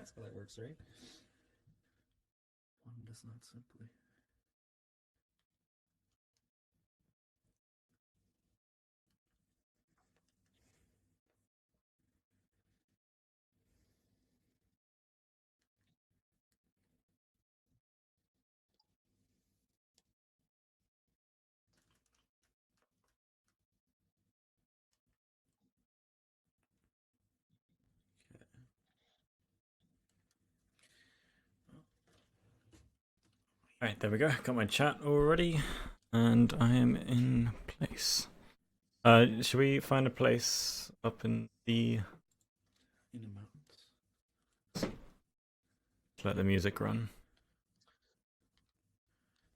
That's how that works, right? One does not simply. Alright, there we go. Got my chat already, and I am in place. Should we find a place up in the... In the mountains. Let the music run.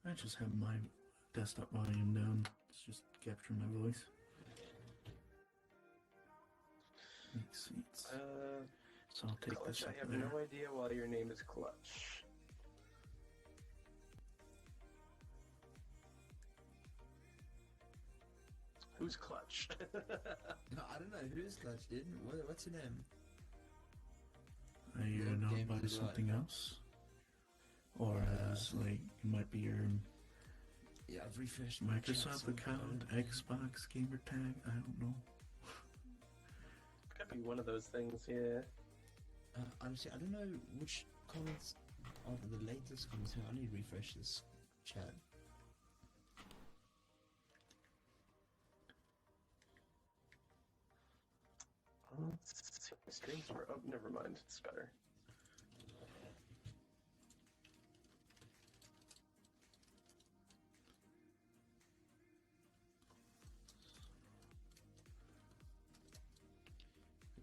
I just have my desktop volume down. It's just capturing my voice. Make seats. So I'll take Clutch, this up I have there. no idea why your name is Clutch. Who's Clutch? No, I don't know who's Clutch, dude. What's your name? Are you What known game by do you something else? Or as, like, it might be your Yeah, I've refreshed my chat, Microsoft so I account, don't know. Xbox, gamer tag, I don't know. Could be one of those things, yeah. Honestly, I don't know which comments are the latest comments here. I need to refresh this chat. Streams were up. Never mind. It's better.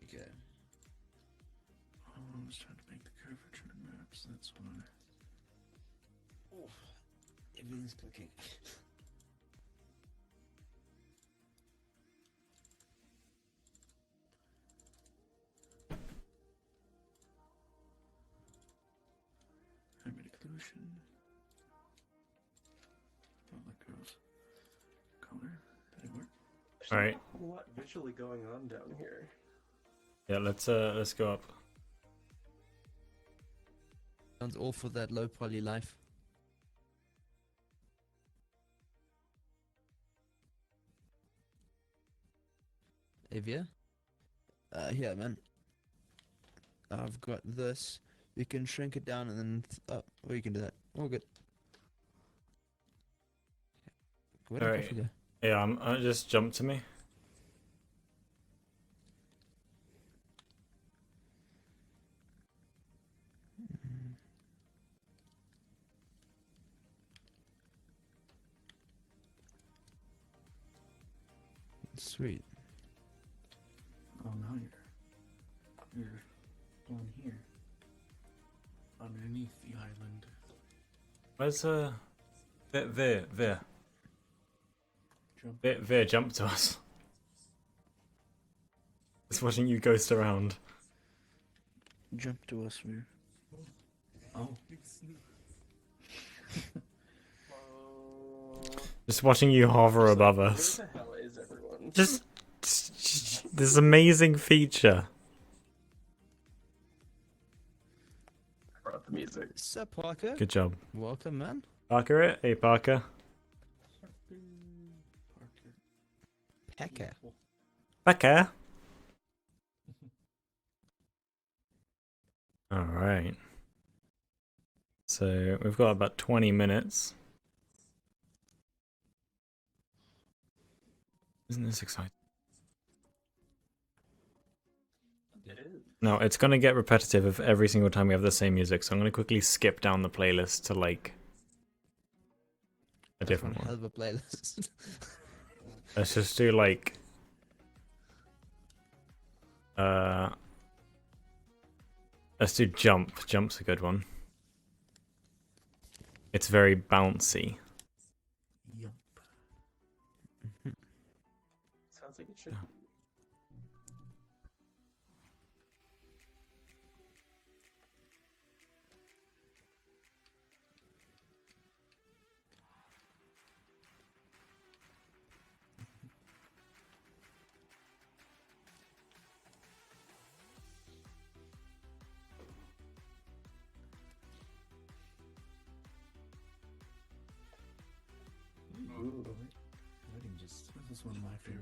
Okay. Oh, I was trying to make the curvature maps, that's why. Oh, everything's clicking. Hybrid occlusion. Oh, that goes. Color. Did it work? There's Alright. not a lot visually going on down here. Yeah, let's go up. Sounds awful, that low poly life. Avia? Here, man. I've got this. You can shrink it down and then... oh, you can do that. All good. Where did Alright. coffee go? Yeah, I just jumped to me. Sweet. Oh, now you're on here. Underneath the island. Where's there. Jump. There, jump to us. Just watching you ghost around. Jump to us, Veer. Oh. Just watching you hover above us. Where the hell is everyone? Just this amazing feature. I brought the music. Sup, Parker? Good job. Welcome, man. Parker, hey Parker. Packer. Parker. Alright. So we've got about 20 minutes. Isn't this exciting? It is. No, it's gonna get repetitive if every single time we have the same music, so I'm gonna quickly skip down the playlist to like a different Hell one. of a playlist. Let's just do like let's do Jump. Jump's a good one. It's very bouncy. Yup. Sounds like it should be.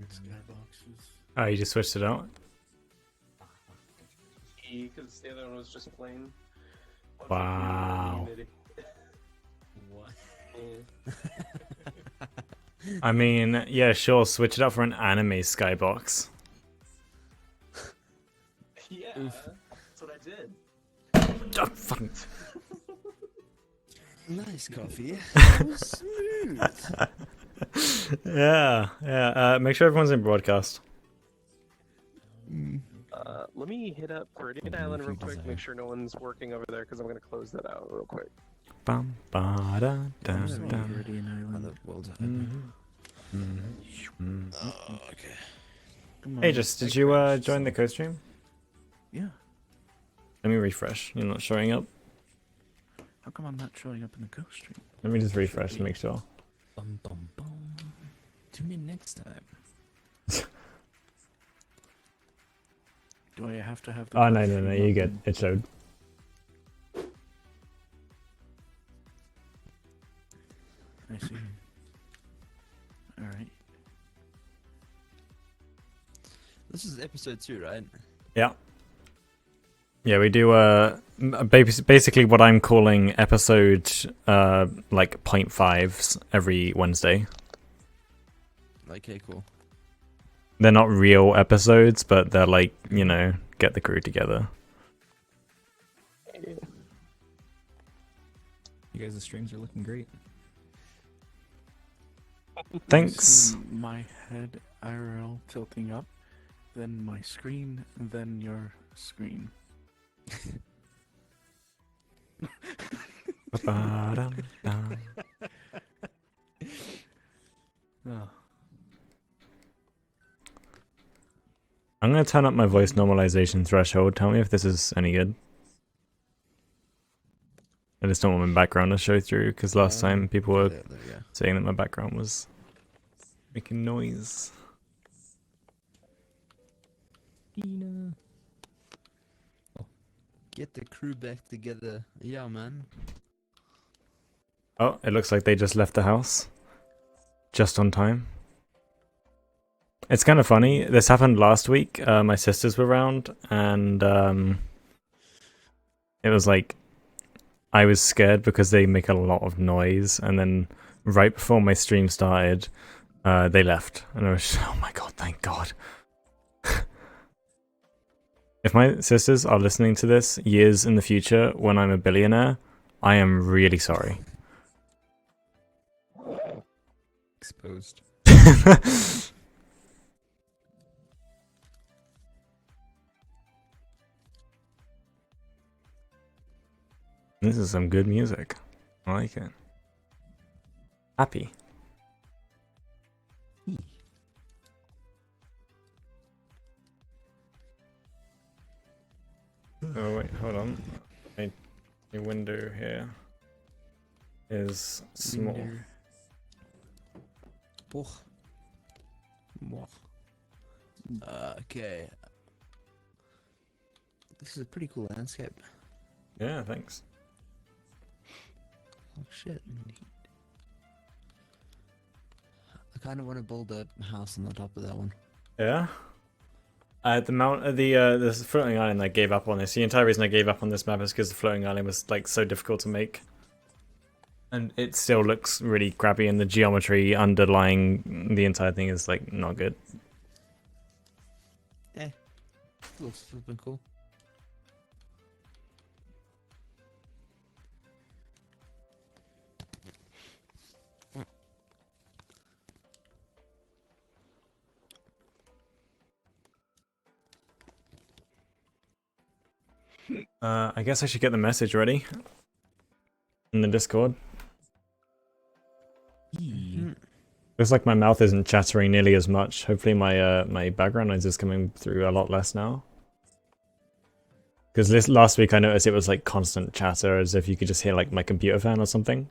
skyboxes. Oh, you just switched it out? Because the other one was just plain. Wow. What? Yeah. I mean, yeah, sure, switch it out for an anime skybox. Yeah, that's what I did. Oh, fucking... Nice coffee. So smooth. yeah. Make sure everyone's in broadcast. Let me hit up Meridian Island real quick, make sure no one's working over there, because I'm going to close that out real quick. Bum, ba, da, da, I'm da. sorry. Meridian Island. Other worlds are open. Mm-hmm. Oh, okay. Come on, Hey, just did I you crashed, join the so- co-stream? Yeah. Let me refresh. You're not showing up. How come I'm not showing up in the ghost stream? Let me just refresh to make sure. Bum, bum, bum. Tune in next time. Do I have to have the? Oh ghost no, stream you up good. in- It showed. I see. All right. This is episode 2, right? Yeah. Yeah, we do basically what I'm calling episode like 0.5s every Wednesday. Okay, cool. They're not real episodes, but they're like, you know, get the crew together. Yeah. You guys, the streams are looking great. Thanks. See my head IRL tilting up, then my screen, then your screen. Ba-ba-dum-dum. Oh. I'm gonna turn up my voice normalization threshold. Tell me if this is any good. I just don't want my background to show through because last time people were There we go. saying that my background was making noise. Tina. Get the crew back together. Yeah, man. Oh, it looks like they just left the house. Just on time. It's kind of funny. This happened last week. My sisters were around, and it was like I was scared because they make a lot of noise. And then right before my stream started, they left, and I was just, oh my god, thank God. If my sisters are listening to this years in the future when I'm a billionaire, I am really sorry. Exposed. This is some good music. I like it. Happy. Oh wait, hold on. My window here is small. Winder. Okay. This is a pretty cool landscape. Yeah, thanks. Oh shit. I kind of want to build a house on the top of that one. Yeah. The floating island I gave up on this. The entire reason I gave up on this map is because the floating island was like so difficult to make. And it still looks really crappy, and the geometry underlying the entire thing is like not good. Looks flipping cool. I guess I should get the message ready in the Discord. Looks like my mouth isn't chattering nearly as much. Hopefully my my background noise is coming through a lot less now. Because last week I noticed it was like constant chatter, as if you could just hear like my computer fan or something.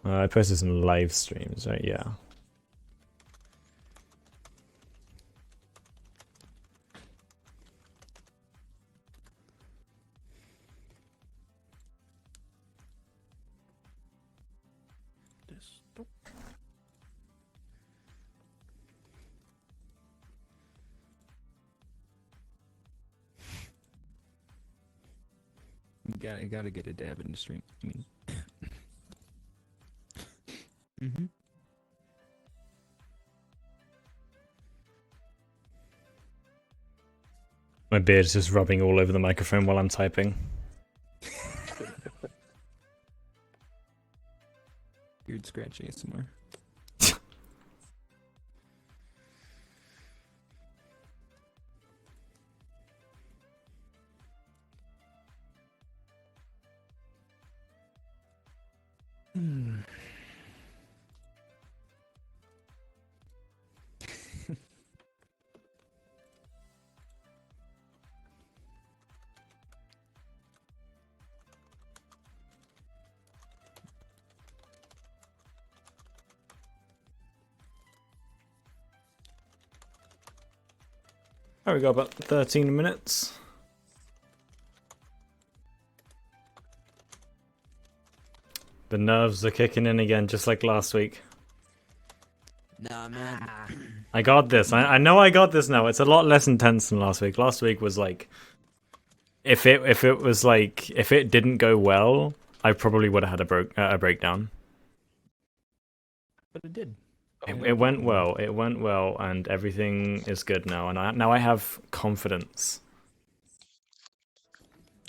I posted some live streams, right? Yeah. Gotta get a dab in the stream. I mean, Mm-hmm. My beard is just rubbing all over the microphone while I'm typing. beard scratch ASMR. Oh, we got about 13 minutes. The nerves are kicking in again, just like last week. Nah, man. I got this. I know I got this now. It's a lot less intense than last week. Last week was like, if it didn't go well, I probably would have had a breakdown. But it did. It went well. It went well, and everything is good now. And now I have confidence.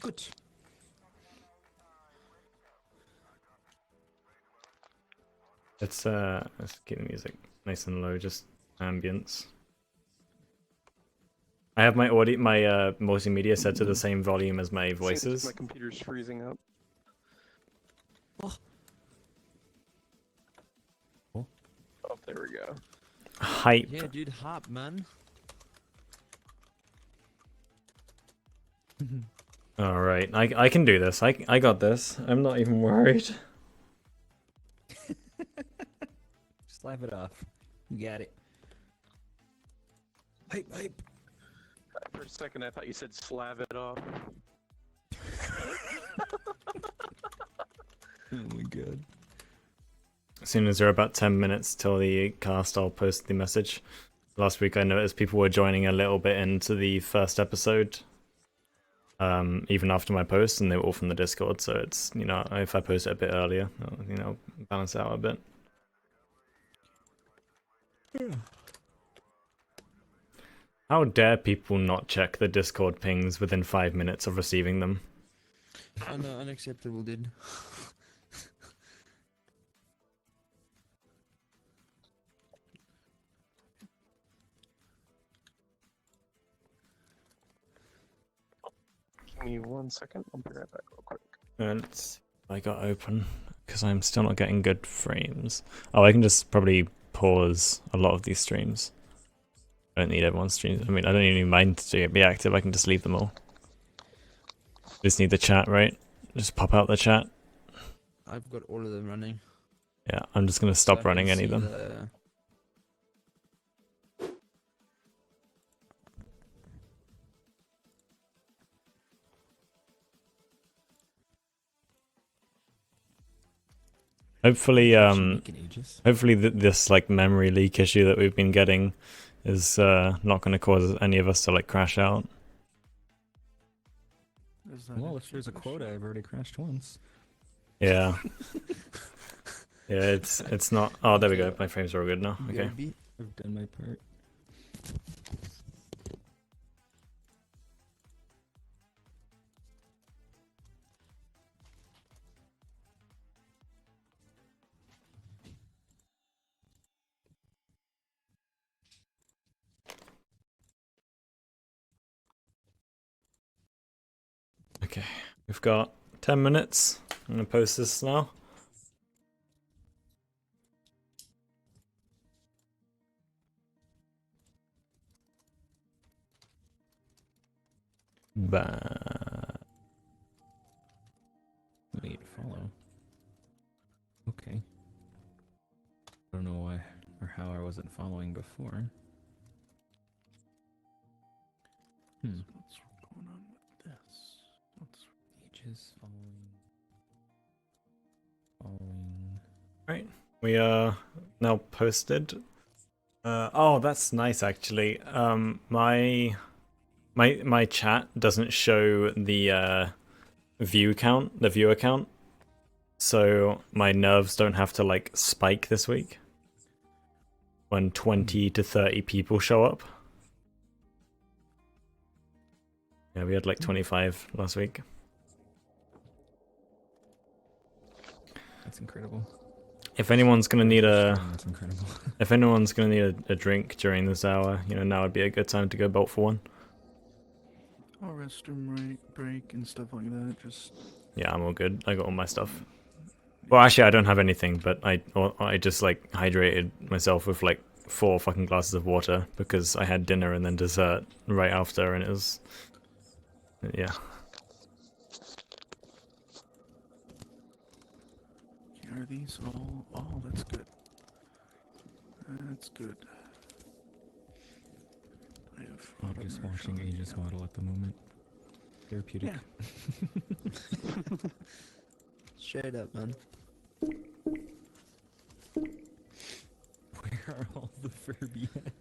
Good. Let's keep the music nice and low, just ambience. I have my multimedia set to the same volume as my voices. My computer's freezing up. Oh, there we go. Hype. Yeah, dude, hop, man. All right, I can do this. I got this. I'm not even worried. Just laugh it off. You got it. Hype, hype. For a second, I thought you said slave it off. Oh my god. As soon as there are about 10 minutes till the cast, I'll post the message. Last week I noticed people were joining a little bit into the first episode, even after my post, and they were all from the Discord, so it's, you know, if I post it a bit earlier, you know, balance it out a bit. How dare people not check the Discord pings within 5 minutes of receiving them? Oh no, unacceptable, dude. Give me 1 second. I'll be right back real quick. Let's see if I got open, because I'm still not getting good frames. Oh, I can just probably pause a lot of these streams. I don't need everyone's streams. I mean, I don't even mind to be active. I can just leave them all. Just need the chat, right? Just pop out the chat. I've got all of them running. Yeah, I'm just going to stop So I can running any of see them. Hopefully, hopefully this like memory leak issue that we've been getting is not going to cause any of us to like crash out. Well, if there's a quota, I've already crashed once. Yeah. Yeah, it's not. Oh, there we go. My frames are all good now. Okay. I've done my part. Okay, we've got 10 minutes. I'm gonna post this now. Wait, follow. Okay. I don't know why or how I wasn't following before. What's going on with this? Ages following. Right, we are now posted. Oh, that's nice actually. My chat doesn't show the view count, the viewer count, so my nerves don't have to like spike this week when 20 to 30 people show up. Yeah, we had like 25 last week. That's incredible. If anyone's gonna need That's incredible. if anyone's gonna need a drink during this hour, you know, now would be a good time to go bolt for one. I'll restroom break and stuff like that. Just Yeah, I'm all good. I got all my stuff. Well, actually, I don't have anything, but I just like hydrated myself with like 4 fucking glasses of water because I had dinner and then dessert right after, and it was, yeah. Are these all? Oh, that's good. That's good. I have I'm just watching Aegis model at the moment. Therapeutic. Yeah. Straight up, man. Where are all the Furby at?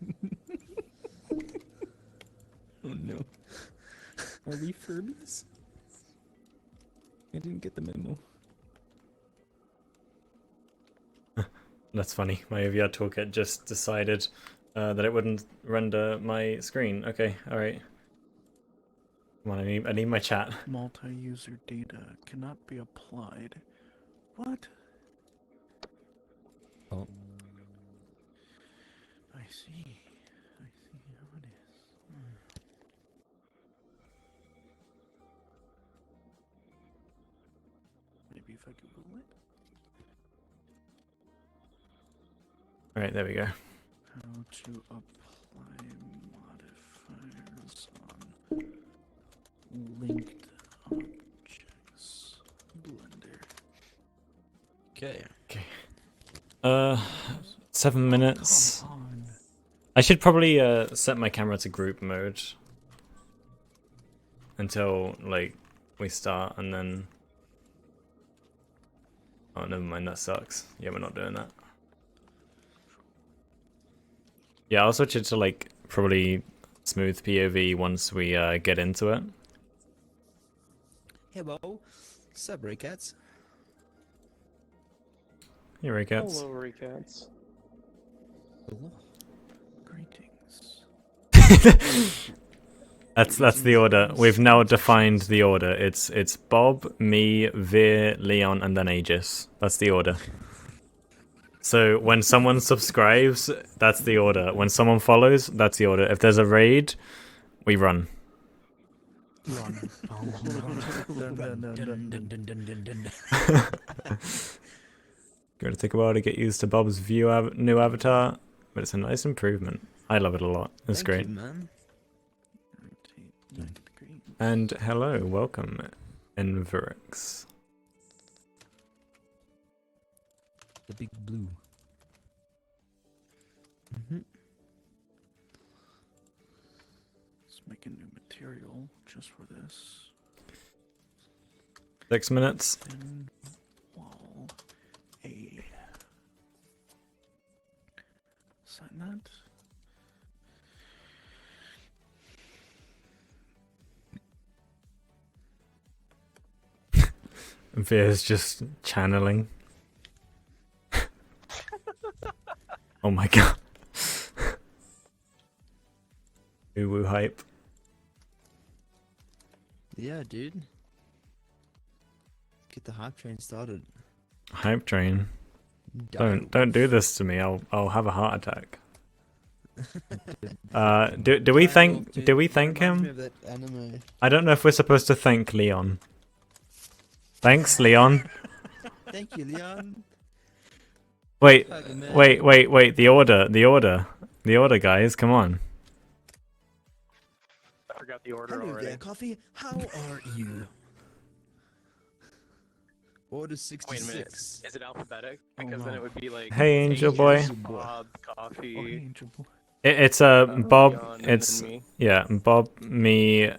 Oh no. Are we Furbies? I didn't get the memo. That's funny. My OVR toolkit just decided that it wouldn't render my screen. Okay, all right. Come on, I need my chat. Multi-user data cannot be applied. What? Oh, I see. I see how it is. Maybe if I Google it. All right, there we go. How to apply modifiers on linked objects. Blender. Okay. 7 minutes. Come on. I should probably set my camera to group mode until like we start, and then. Oh, never mind. That sucks. Yeah, we're not doing that. Yeah, I'll switch it to like probably smooth POV once we get into it. Hello. Sup, Ray Cats? Here we go. Hello, Recats. Greetings. That's the order. We've now defined the order. It's Bob, me, Veer, Leon, and then Aegis. That's the order. So when someone subscribes, that's the order. When someone follows, that's the order. If there's a raid, we run. Run. Going to take a while to get used to Bob's new avatar, but it's a nice improvement. I love it a lot. It's Thank great. you, man. 90 degrees. And hello, welcome, Enverix. the big blue. Mm-hmm. Let's make a new material just for this. 6 minutes. Thin wall A. Sign that. Veer's just channeling. Oh my god. Woo hype. Yeah, dude. Get the hype train started. Hype train. Don't do this to me. I'll have a heart attack. Do we thank Reminds me him? of that anime. I don't know if we're supposed to thank Leon. Thanks, Leon. Thank you, Leon. Wait, Hug him, man. wait. The order, guys. Come on. I forgot the order Hello already. there, Coffee. How are you? Order Wait a minute. 66. Is it alphabetic? Oh, Because then no. it would be like Hey, Angel Boy. Aegis, Bob, Oh, Coffee, Angel Boy. It's Leon, Bob. and It's then me. yeah, Bob, me.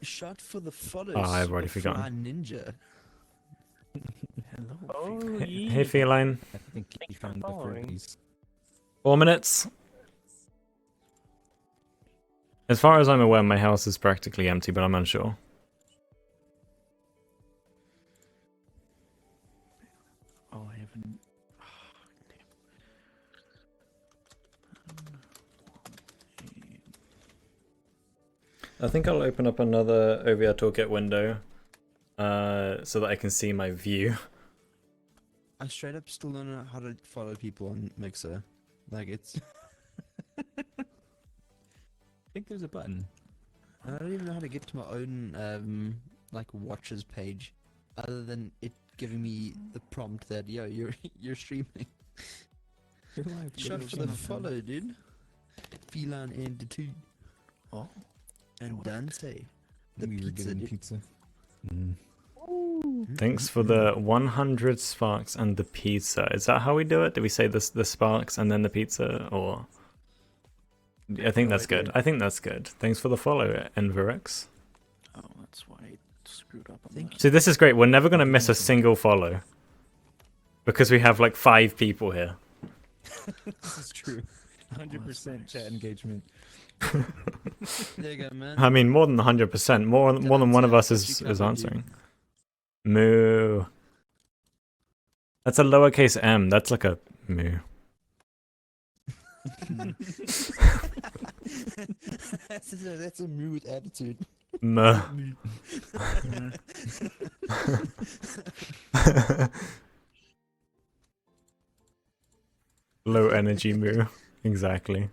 Shot for the follows. Oh, I've already of Fly forgotten. Ninja. Hello. Oh, Hey, Feline. I think Thank you you for found the following. Furbies. 4 minutes. As far as I'm aware, my house is practically empty, but I'm unsure. I think I'll open up another OVR Toolkit window so that I can see my view. I straight up still don't know how to follow people on Mixer. Like, it's... I think there's a button. I don't even know how to get to my own, like, watches page. Other than it giving me the prompt that, yo, you're streaming. Your live Shot videos for the are not follow, dude. Feline and 2. Oh, And Dante. The we were pizza, getting dude. pizza. Thanks for the 100 sparks and the pizza. Is that how we do it? Do we say the sparks and then the pizza, or? I think No that's good. idea. I think that's good. Thanks for the follow, Envirix. oh, that's why I screwed up on Thank that. See, this is great. We're never gonna miss a single follow because we have like 5 people here. This is true. 100% nice. chat engagement. There you go, man. I mean, more than 100%. More than one of us That's what you is covered, answering. Moo. That's a lowercase m. That's like a moo. that's a mood attitude. Muh. Low energy moo. Exactly.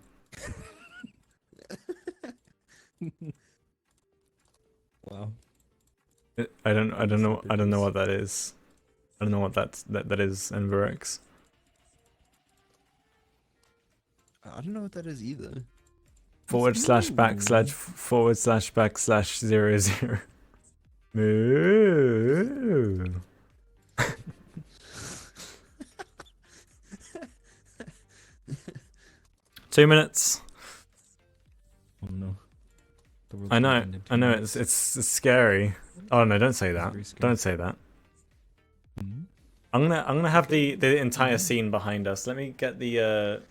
Wow. I don't know what that is. I don't know what that is, Envirix. I don't know what that is either. Forward slash backslash forward slash backslash 00. Moo. 2 minutes. Oh no. The world's I gonna know. end in 2 I know. minutes. It's scary. Oh no! Don't say that. very scary. Don't say that. Mhm. I'm gonna have the entire scene behind us. Let me get the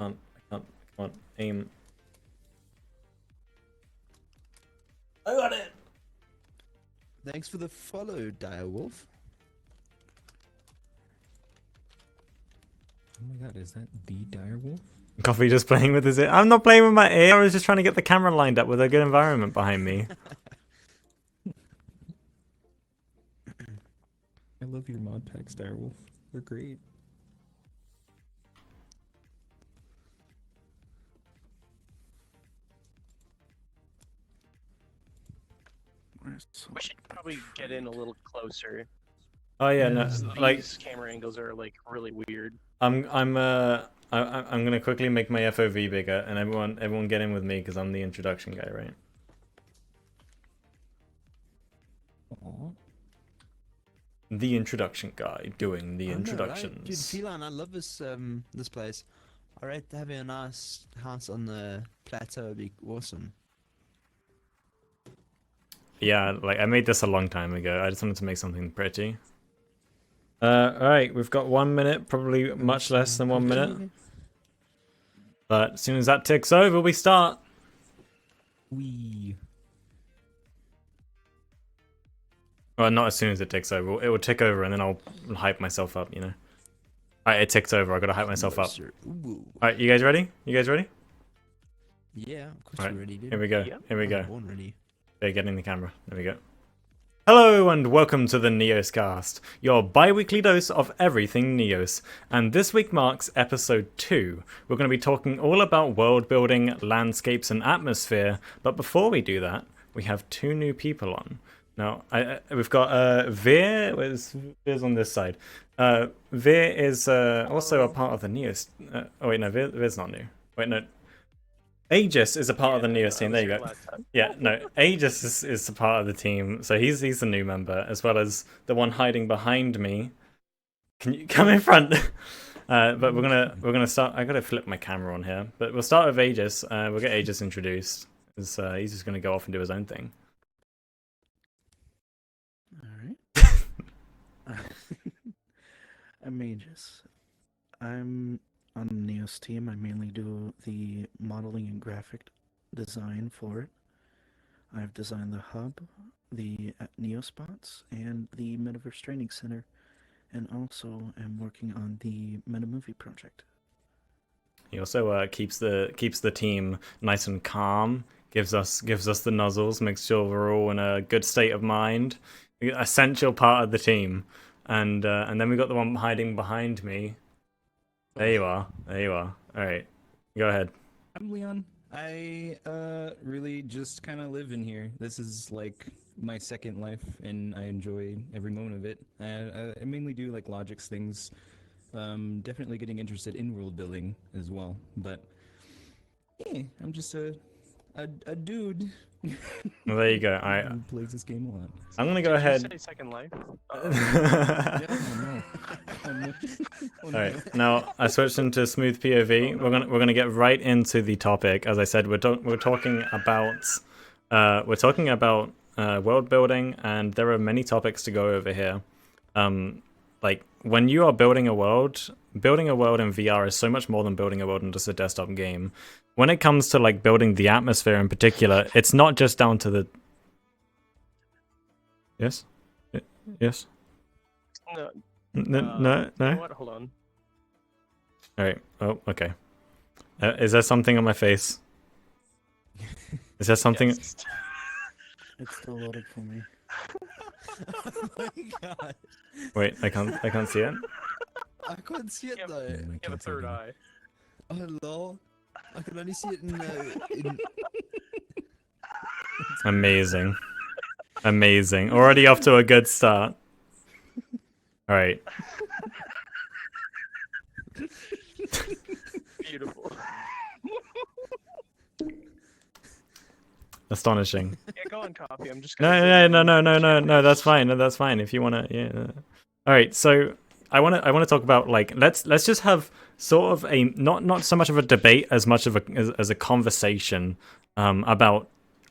I can't come on, aim. I got it. Thanks for the follow, Direwolf. Oh my god, is that the direwolf? Coffee just playing with his ear. I'm not playing with my ear. I was just trying to get the camera lined up with a good environment behind me. I love your mod packs, direwolf. They're great. We should probably get in a little closer. Oh yeah, no, These like camera angles are like really weird. I'm gonna quickly make my FOV bigger, and everyone get in with me because I'm the introduction guy, right? Aw. The introduction guy doing the I know, right? introductions. Dude, Feline, I love this place. Alright, having a nice house on the plateau would be awesome. Yeah, like I made this a long time ago. I just wanted to make something pretty. Alright, we've got 1 minute, probably much less than 1 minute. But as soon as that ticks over, we start. Wee. Well, not as soon as it ticks over. It will tick over, and then I'll hype myself up, you know. Alright, it ticks over. I gotta hype myself up. Ooh. Alright, you guys ready? You guys ready? Yeah, of course Alright, we're ready, dude. Here we go. Yep. Here we I'm go. born ready. They're getting the camera. There we go. Hello and welcome to the NeosCast, your bi-weekly dose of everything Neos. And this week marks episode 2. We're going to be talking all about world building, landscapes and atmosphere. But before we do that, we have 2 new people on. Now, we've got Veer. Veer's on this side. Veer is also a part of the Neos. Oh wait, no, Veer's not new. Wait, no. Aegis is a part of the Neos team. There you go. Yeah, no, Aegis is a part of the team, so he's the new member, as well as the one hiding behind me. Can you come in front? But we're gonna start. I gotta flip my camera on here, but we'll start with Aegis. We'll get Aegis introduced. He's just gonna go off and do his own thing. Alright. I'm Aegis. I'm on the Neos team. I mainly do the modeling and graphic design for it. I've designed the hub, the Neospots, and the Metaverse Training Center, and also am working on the Meta Movie project. He also keeps the team nice and calm. Gives us the nuzzles. Makes sure we're all in a good state of mind. Essential part of the team. And then we got the one hiding behind me. There you are. There you are. All right, go ahead. I'm Leon. I really just kind of live in here. This is like my second life, and I enjoy every moment of it. I mainly do like logics things. Definitely getting interested in world building as well. But yeah, I'm just a dude. Well, there you go. Who plays this game a lot. I'm gonna go Did ahead. you say Second Life? Yeah, oh no. Oh no. Oh no. Alright, now I switched into smooth POV. We're gonna get right into the topic. As I said, we're talking about world building, and there are many topics to go over here. Like when you are building a world in VR is so much more than building a world in just a desktop game. When it comes to like building the atmosphere in particular, it's not just down to the. Yes. Yes. No. No. You know what? Hold on. All right. Oh, okay. Is there something on my face? Is there something? Yes. It's still loaded for me. Oh my god. Wait, I can't see it. I can't see it Yep. though. I You have a can't say third that. eye. Oh lol. I can only see it in Amazing. Amazing. Already off to a good start. All right. Beautiful. Astonishing. Yeah, go on, copy. I'm just gonna No. That's fine. No, that's fine. If you wanna, yeah. All right. So I wanna talk about like let's just have sort of a not so much of a debate as much of as a conversation about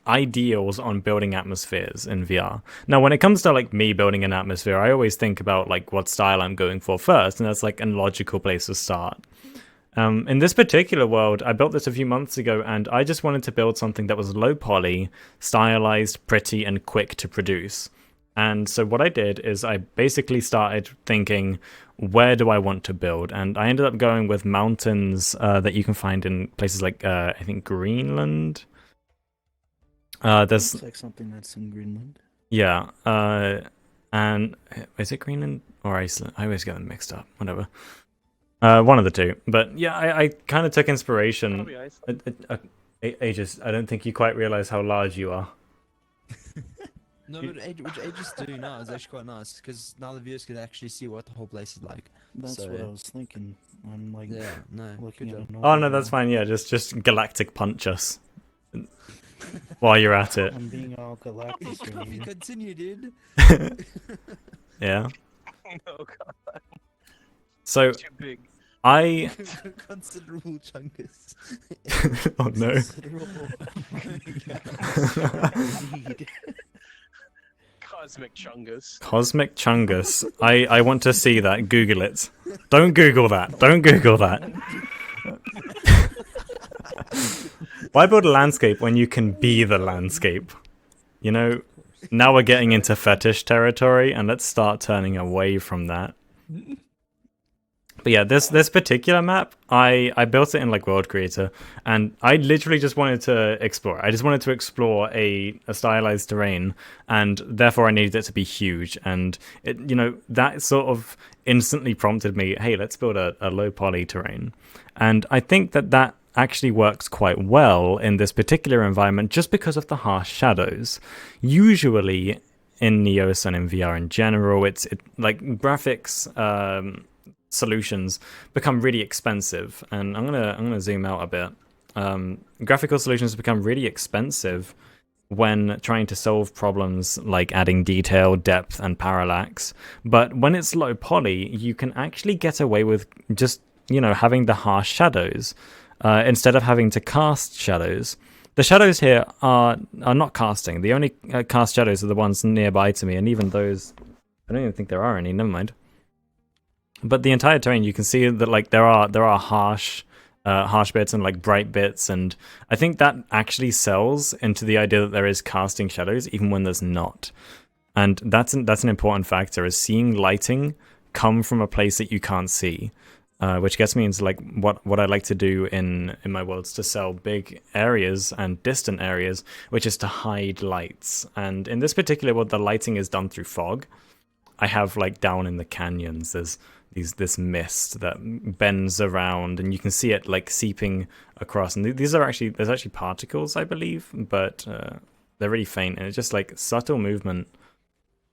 ideals on building atmospheres in VR. Now, when it comes to like me building an atmosphere, I always think about like what style I'm going for first, and that's like a logical place to start. In this particular world, I built this a few months ago, and I just wanted to build something that was low poly, stylized, pretty, and quick to produce. And so what I did is I basically started thinking, where do I want to build? And I ended up going with mountains that you can find in places like, I think, Greenland. There's Looks like something that's in Greenland. Yeah, and is it Greenland or Iceland? I always get them mixed up. Whatever. One of the two. But yeah, I kind of took inspiration. Probably Iceland. Aegis, I don't think you quite realize how large you are. No, but which Aegis do now is actually quite nice because now the viewers can actually see what the whole place is like. That's So- what I was thinking. I'm like Yeah, no, looking good at job. an Oh no, that's overview. fine. Yeah, just galactic punch us while you're at it. I'm being all galactic If right you here. continue, dude. Yeah. Oh god, So too big. I Considerable chunkus. oh no. Indeed. Cosmic Chungus. Cosmic Chungus. I want to see that. Google it. Don't Google that. Don't Google that. Why build a landscape when you can be the landscape? You know, now we're getting into fetish territory, and let's start turning away from that. But yeah, this particular map, I built it in like World Creator, and I literally just wanted to explore. I just wanted to explore a stylized terrain, and therefore I needed it to be huge. And it, you know, that sort of instantly prompted me, hey, let's build a low poly terrain. And I think that actually works quite well in this particular environment just because of the harsh shadows. Usually in Neos and in VR in general, it's like graphics solutions become really expensive, and I'm gonna zoom out a bit. Graphical solutions become really expensive when trying to solve problems like adding detail, depth, and parallax. But when it's low poly, you can actually get away with just, you know, having the harsh shadows instead of having to cast shadows. The shadows here are not casting. The only cast shadows are the ones nearby to me, and even those, I don't even think there are any. Never mind. But the entire terrain, you can see that like there are harsh bits and like bright bits, and I think that actually sells into the idea that there is casting shadows even when there's not. And that's an important factor, is seeing lighting come from a place that you can't see. which gets me into like what I like to do in my worlds to sell big areas and distant areas, which is to hide lights. And in this particular world, the lighting is done through fog. I have like down in the canyons, there's this mist that bends around, and you can see it like seeping across. And there's actually particles, I believe, but they're really faint, and it's just like subtle movement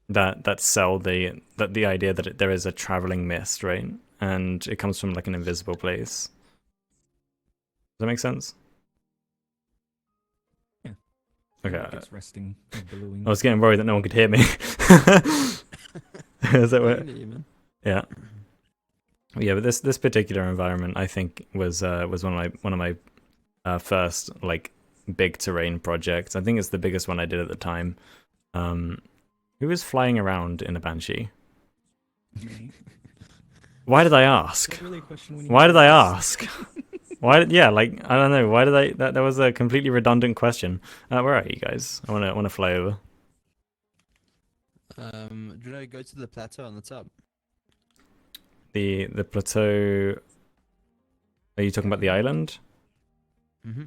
that sell the idea that there is a traveling mist, right? And it comes from like an invisible place. Does that make sense? Yeah. Okay. Like it's resting, or billowing. I was getting worried that no one could hear me. Is that what? Yeah. Yeah, but this particular environment, I think, was one of my first like big terrain projects. I think it's the biggest one I did at the time. Who was flying around in a banshee? Me. Why did I ask? Is that really a question when you Why did I ask? ask? Why? Yeah, like I don't know. Why did I? That was a completely redundant question. Where are you guys? I want to fly over. Do I go to the plateau on the top? The plateau. Are you talking about the island? Mm-hmm.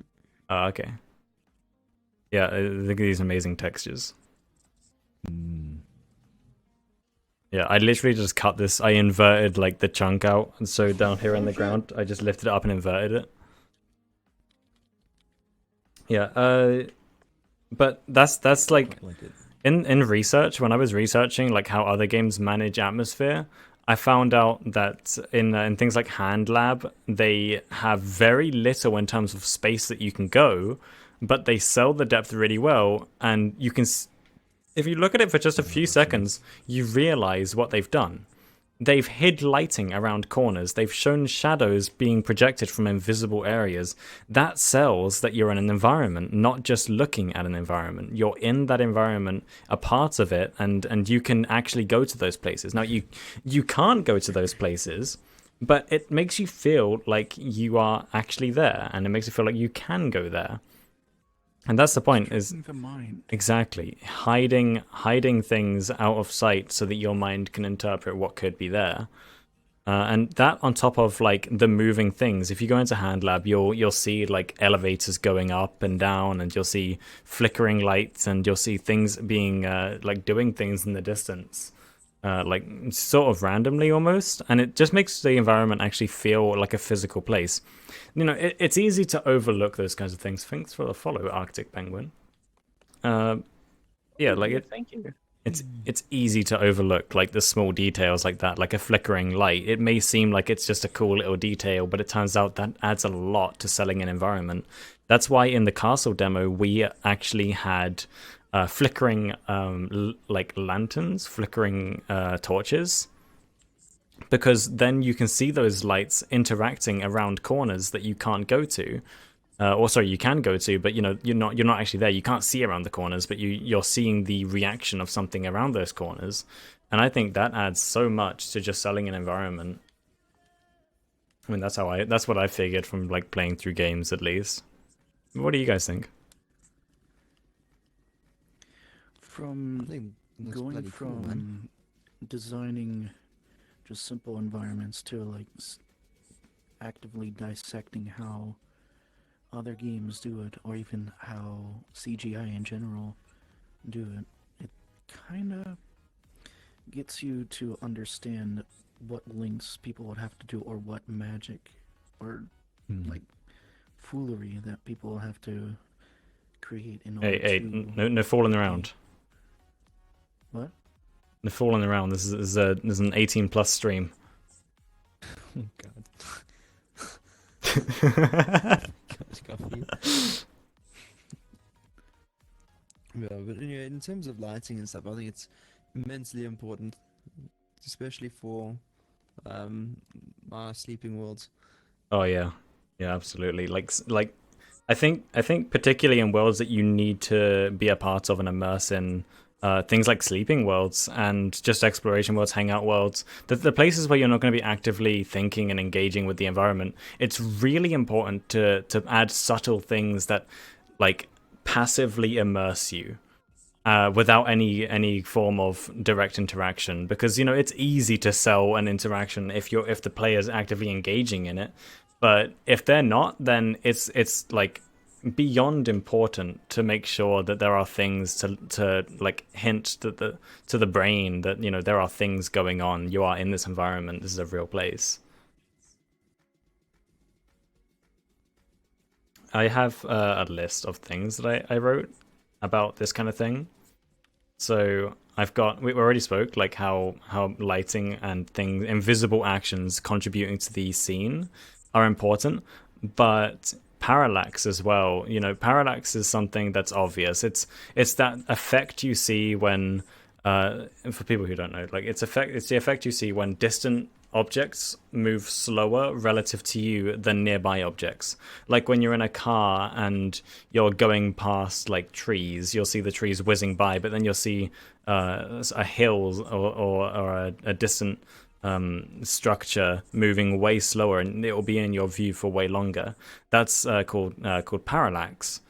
Oh, okay. Yeah, look at these amazing textures. Yeah, I literally just cut this. I inverted like the chunk out, and so down here in the ground, I just lifted it up and inverted it. Yeah, but that's like in research, when I was researching like how other games manage atmosphere, I found out that in things like Hand Lab, they have very little in terms of space that you can go, but they sell the depth really well, and you can. If you look at it for just a few seconds, you realize what they've done. They've hid lighting around corners. They've shown shadows being projected from invisible areas. That sells that you're in an environment, not just looking at an environment. You're in that environment, a part of it, and you can actually go to those places. Now, you can't go to those places, but it makes you feel like you are actually there, and it makes you feel like you can go there. And that's the point, is The mind. exactly hiding things out of sight so that your mind can interpret what could be there. And that on top of like the moving things. If you go into Hand Lab, you'll see like elevators going up and down, and you'll see flickering lights, and you'll see things being like doing things in the distance. Like sort of randomly almost, and it just makes the environment actually feel like a physical place. You know, it's easy to overlook those kinds of things. Thanks for the follow, Arctic Penguin. Yeah, like Thank you. it's easy to overlook like the small details like that, like a flickering light. It may seem like it's just a cool little detail, but it turns out that adds a lot to selling an environment. That's why in the castle demo we actually had flickering like lanterns, flickering torches, because then you can see those lights interacting around corners that you can't go to, or sorry, you can go to, but you know you're not actually there. You can't see around the corners, but you're seeing the reaction of something around those corners, and I think that adds so much to just selling an environment. I mean, that's what I figured from like playing through games at least. What do you guys think? I From think it looks going bloody cool, from man. designing just simple environments to like actively dissecting how other games do it, or even how CGI in general do it, it kind of gets you to understand what links people would have to do, or what magic or like foolery that people have to create in order Hey, to... no falling around. What? No falling around. This is an 18+ stream. Oh god. Yeah, but anyway, in terms of lighting and stuff, I think it's immensely important, especially for my sleeping worlds. Oh yeah, yeah, absolutely. Like I think particularly in worlds that you need to be a part of and immerse in, things like sleeping worlds and just exploration worlds, hangout worlds, the places where you're not going to be actively thinking and engaging with the environment. It's really important to add subtle things that like passively immerse you. without any form of direct interaction, because it's easy to sell an interaction if the player's actively engaging in it, but if they're not, then it's like beyond important to make sure that there are things to like hint to the brain that there are things going on. You are in this environment. This is a real place. I have a list of things that I wrote about this kind of thing. So we already spoke like how lighting and things, invisible actions contributing to the scene are important, but parallax as well. Parallax is something that's obvious. It's that effect you see when for people who don't know, like it's the effect you see when distant objects move slower relative to you than nearby objects. Like when you're in a car and you're going past like trees, you'll see the trees whizzing by, but then you'll see a hill or a distant structure moving way slower, and it will be in your view for way longer. That's called parallax.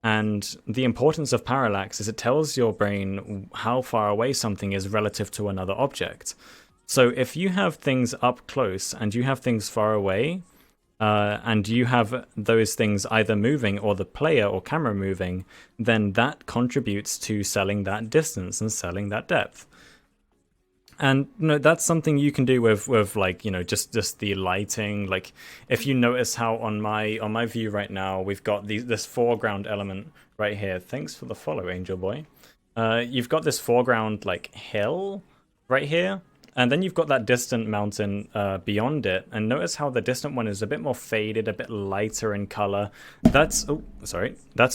And the importance of parallax is it tells your brain how far away something is relative to another object. So if you have things up close and you have things far away, and you have those things either moving or the player or camera moving, then that contributes to selling that distance and selling that depth. And that's something you can do with like just the lighting. Like if you notice how on my view right now we've got this foreground element right here. Thanks for the follow, Angel Boy. You've got this foreground like hill right here. And then you've got that distant mountain beyond it, and notice how the distant one is a bit more faded, a bit lighter in color. That's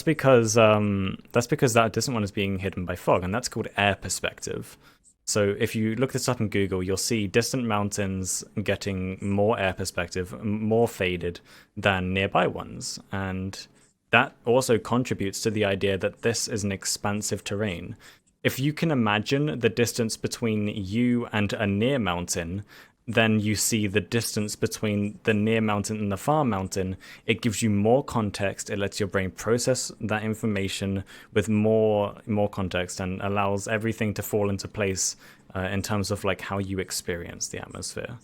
because that distant one is being hidden by fog, and that's called air perspective. So if you look this up in Google, you'll see distant mountains getting more air perspective, more faded than nearby ones, and that also contributes to the idea that this is an expansive terrain. If you can imagine the distance between you and a near mountain, then you see the distance between the near mountain and the far mountain. It gives you more context. It lets your brain process that information with more context and allows everything to fall into place in terms of like how you experience the atmosphere.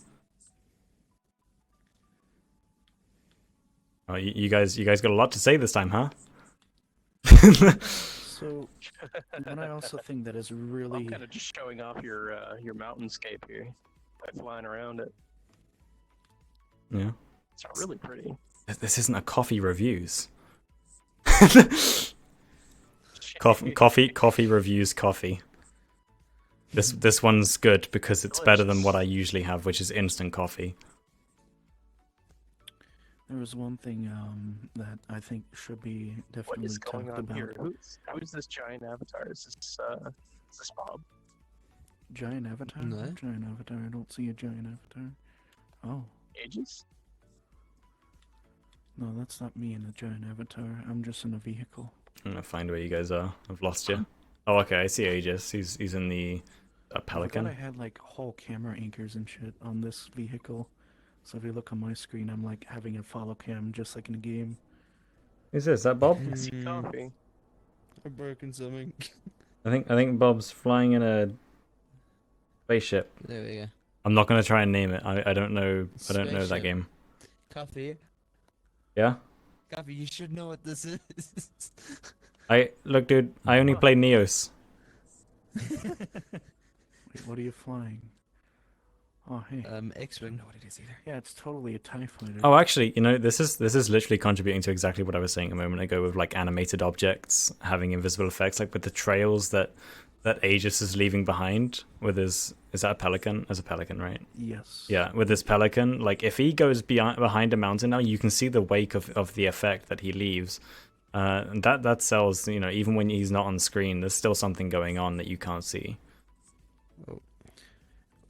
Oh, you guys got a lot to say this time, huh? So, what I also think that is really... I'm kind of just showing off your mountainscape here by flying around it. Yeah. It's really pretty. This isn't a coffee reviews. Coffee reviews coffee. This one's good because it's better than what I usually have, which is instant coffee. There was one thing that I think should be definitely What is going talked on about. here? Who's this giant avatar? Is this Bob? Giant avatar? No. Giant avatar. I don't see a giant avatar. Oh. Aegis? No, that's not me in a giant avatar. I'm just in a vehicle. I'm gonna find where you guys are. I've lost you. Oh, okay. I see Aegis. He's in the Pelican. I had like whole camera anchors and shit on this vehicle. So if you look on my screen, I'm like having a follow cam just like in a game. Who's this? Is that Bob? I see coffee. I've broken something. I think Bob's flying in a spaceship. There we go. I'm not gonna try and name it. I don't know. I don't know that Spaceship. game. Coffee. Yeah. Coffee, you should know what this is. Look, dude. I only play Neos. Wait, what are you flying? Oh, hey. X-Wing. know what it is either. Yeah, it's totally a TIE fighter. Oh, actually, this is literally contributing to exactly what I was saying a moment ago with like animated objects having invisible effects, like with the trails that Aegis is leaving behind with his... Is that a pelican? As a pelican, right? Yes. Yeah, with his pelican, like if he goes behind a mountain now, you can see the wake of the effect that he leaves. And that sells, even when he's not on screen, there's still something going on that you can't see.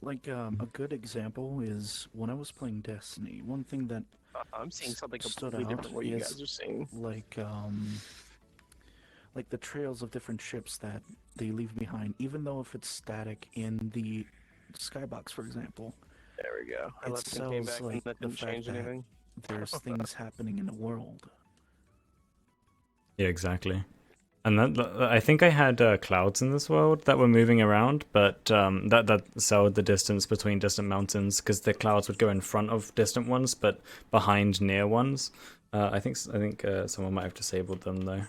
Like, a good example is when I was playing Destiny, one thing that I'm seeing something stood completely out different what you is, guys are seeing. like the trails of different ships that they leave behind, even though if it's static in the skybox, for example, There we go. I it left and came sells, back like, and that the didn't fact change that anything. there's things happening in the world. Yeah, exactly. And I think I had clouds in this world that were moving around, but that settled the distance between distant mountains because the clouds would go in front of distant ones, but behind near ones. I think someone might have disabled them though.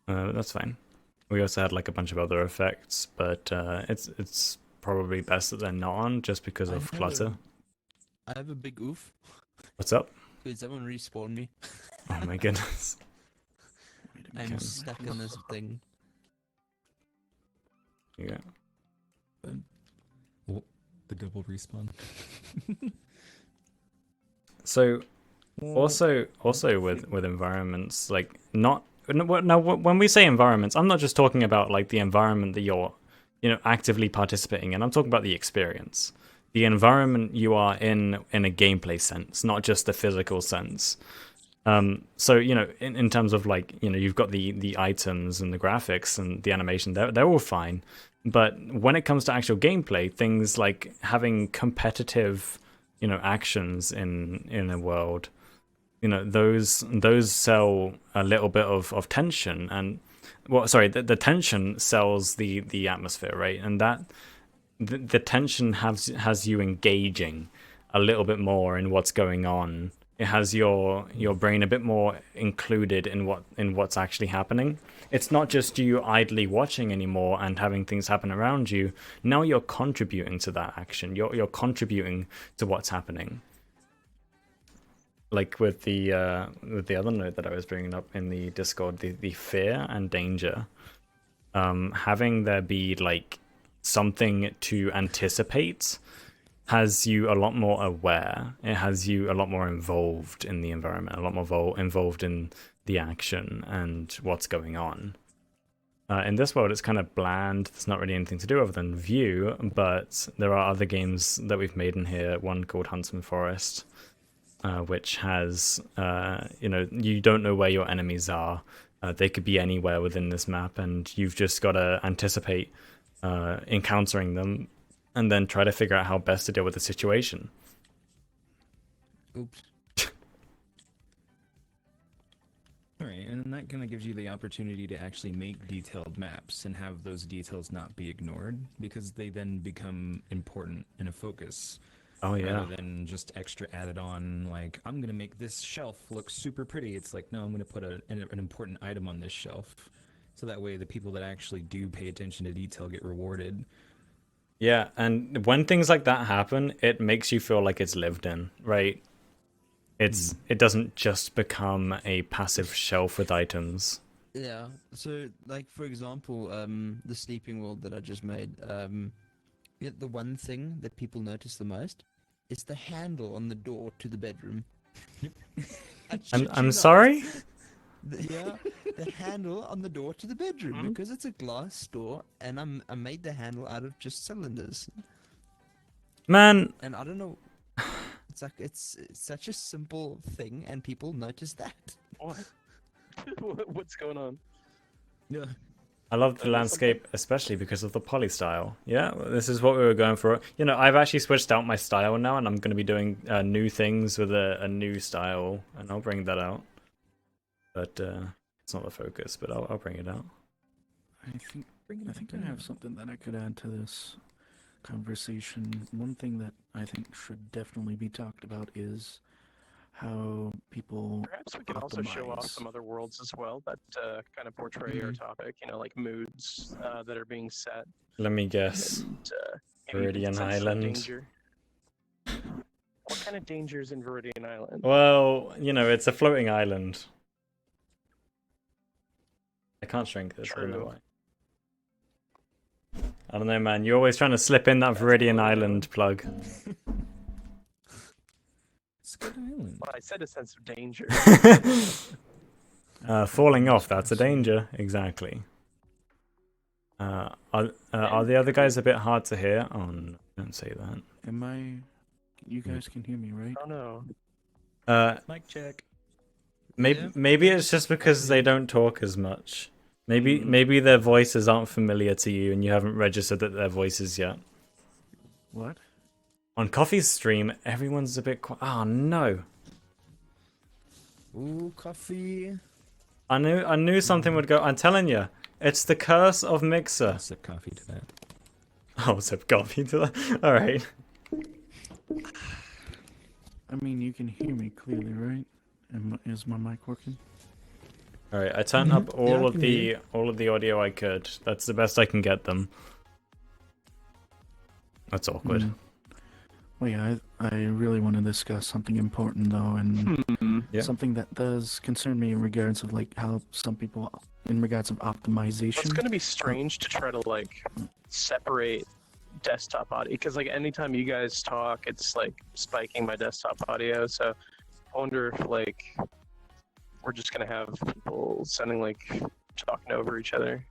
That's fine. We also had like a bunch of other effects, but it's probably best that they're not on just because of clutter. I have a big oof. What's up? Could someone respawn me? Oh my goodness. Wait a I'm minute. stuck in this thing. Yeah. Oh, the double respawn. So also with environments, like not now when we say environments, I'm not just talking about like the environment that you're actively participating in. I'm talking about the experience, the environment you are in a gameplay sense, not just the physical sense. So in terms of like you've got the items and the graphics and the animation, they're all fine, but when it comes to actual gameplay, things like having competitive actions in a world, those sell a little bit of tension, and the tension sells the atmosphere, right? And that the tension has you engaging a little bit more in what's going on. It has your brain a bit more included in what's actually happening. It's not just you idly watching anymore and having things happen around you. Now you're contributing to that action. You're contributing to what's happening. Like with the other note that I was bringing up in the Discord, the fear and danger, having there be like something to anticipate has you a lot more aware. It has you a lot more involved in the environment, a lot more involved in the action and what's going on. In this world, it's kind of bland. There's not really anything to do other than view, but there are other games that we've made in here. One called Huntsman Forest, which has, you don't know where your enemies are. They could be anywhere within this map, and you've just got to anticipate encountering them and then try to figure out how best to deal with the situation. Oops. Alright, and that kind of gives you the opportunity to actually make detailed maps and have those details not be ignored, because they then become important and a focus. Oh yeah. Rather than just extra added on, like, I'm going to make this shelf look super pretty. It's like, no, I'm going to put an important item on this shelf. So that way the people that actually do pay attention to detail get rewarded. Yeah, and when things like that happen, it makes you feel like it's lived in, right? It doesn't just become a passive shelf with items. Yeah. So, like for example, the sleeping world that I just made. The one thing that people notice the most is the handle on the door to the bedroom. I'm sorry? The handle on the door to the bedroom, because it's a glass door, and I made the handle out of just cylinders. Man, And I don't know, it's like it's such a simple thing, and people notice that. What? What's going on? Yeah. I love the landscape, especially because of the poly style. Yeah, this is what we were going for. I've actually switched out my style now, and I'm going to be doing new things with a new style, and I'll bring that out. But it's not the focus, but I'll bring it out. I think I have something that I could add to this conversation. One thing that I think should definitely be talked about is how people Perhaps we could also show off optimize. some other worlds as well that kind of portray our topic, like moods that are being set. Let me guess. And, maybe Viridian sense some Island. danger. What kind of danger is in Viridian Island? Well, it's a floating island. I can't shrink this. I don't know True. why. I don't know, man. You're always trying to slip in that Viridian Island plug. It's a good island. Well, I said a sense of danger. Falling off, that's a danger. Exactly. Are the other guys a bit hard to hear? Oh, no, don't say that. Am I? You guys can hear me, right? Oh no. Mic check. Maybe it's just because they don't talk as much. Maybe their voices aren't familiar to you and you haven't registered that their voices yet. What? On Coffee's stream, everyone's a bit quiet. Oh no. Ooh, coffee. I knew something would go. I'm telling you, it's the curse of Mixer. I'll sip coffee to that. Oh, sip coffee to that. All right. I mean, you can hear me clearly, right? Is my mic working? All right. I turned Mhm. up Yeah, I all of can hear the audio I could. That's the best I can get them. That's awkward. Mm. Well, yeah, I really want to discuss something important though, and Yeah. something that does concern me in regards of like how some people, in regards of Well, optimization. it's gonna be strange to try to like separate desktop audio because like anytime you guys talk, it's like spiking my desktop audio. So I wonder if like we're just gonna have people sounding like talking over each other.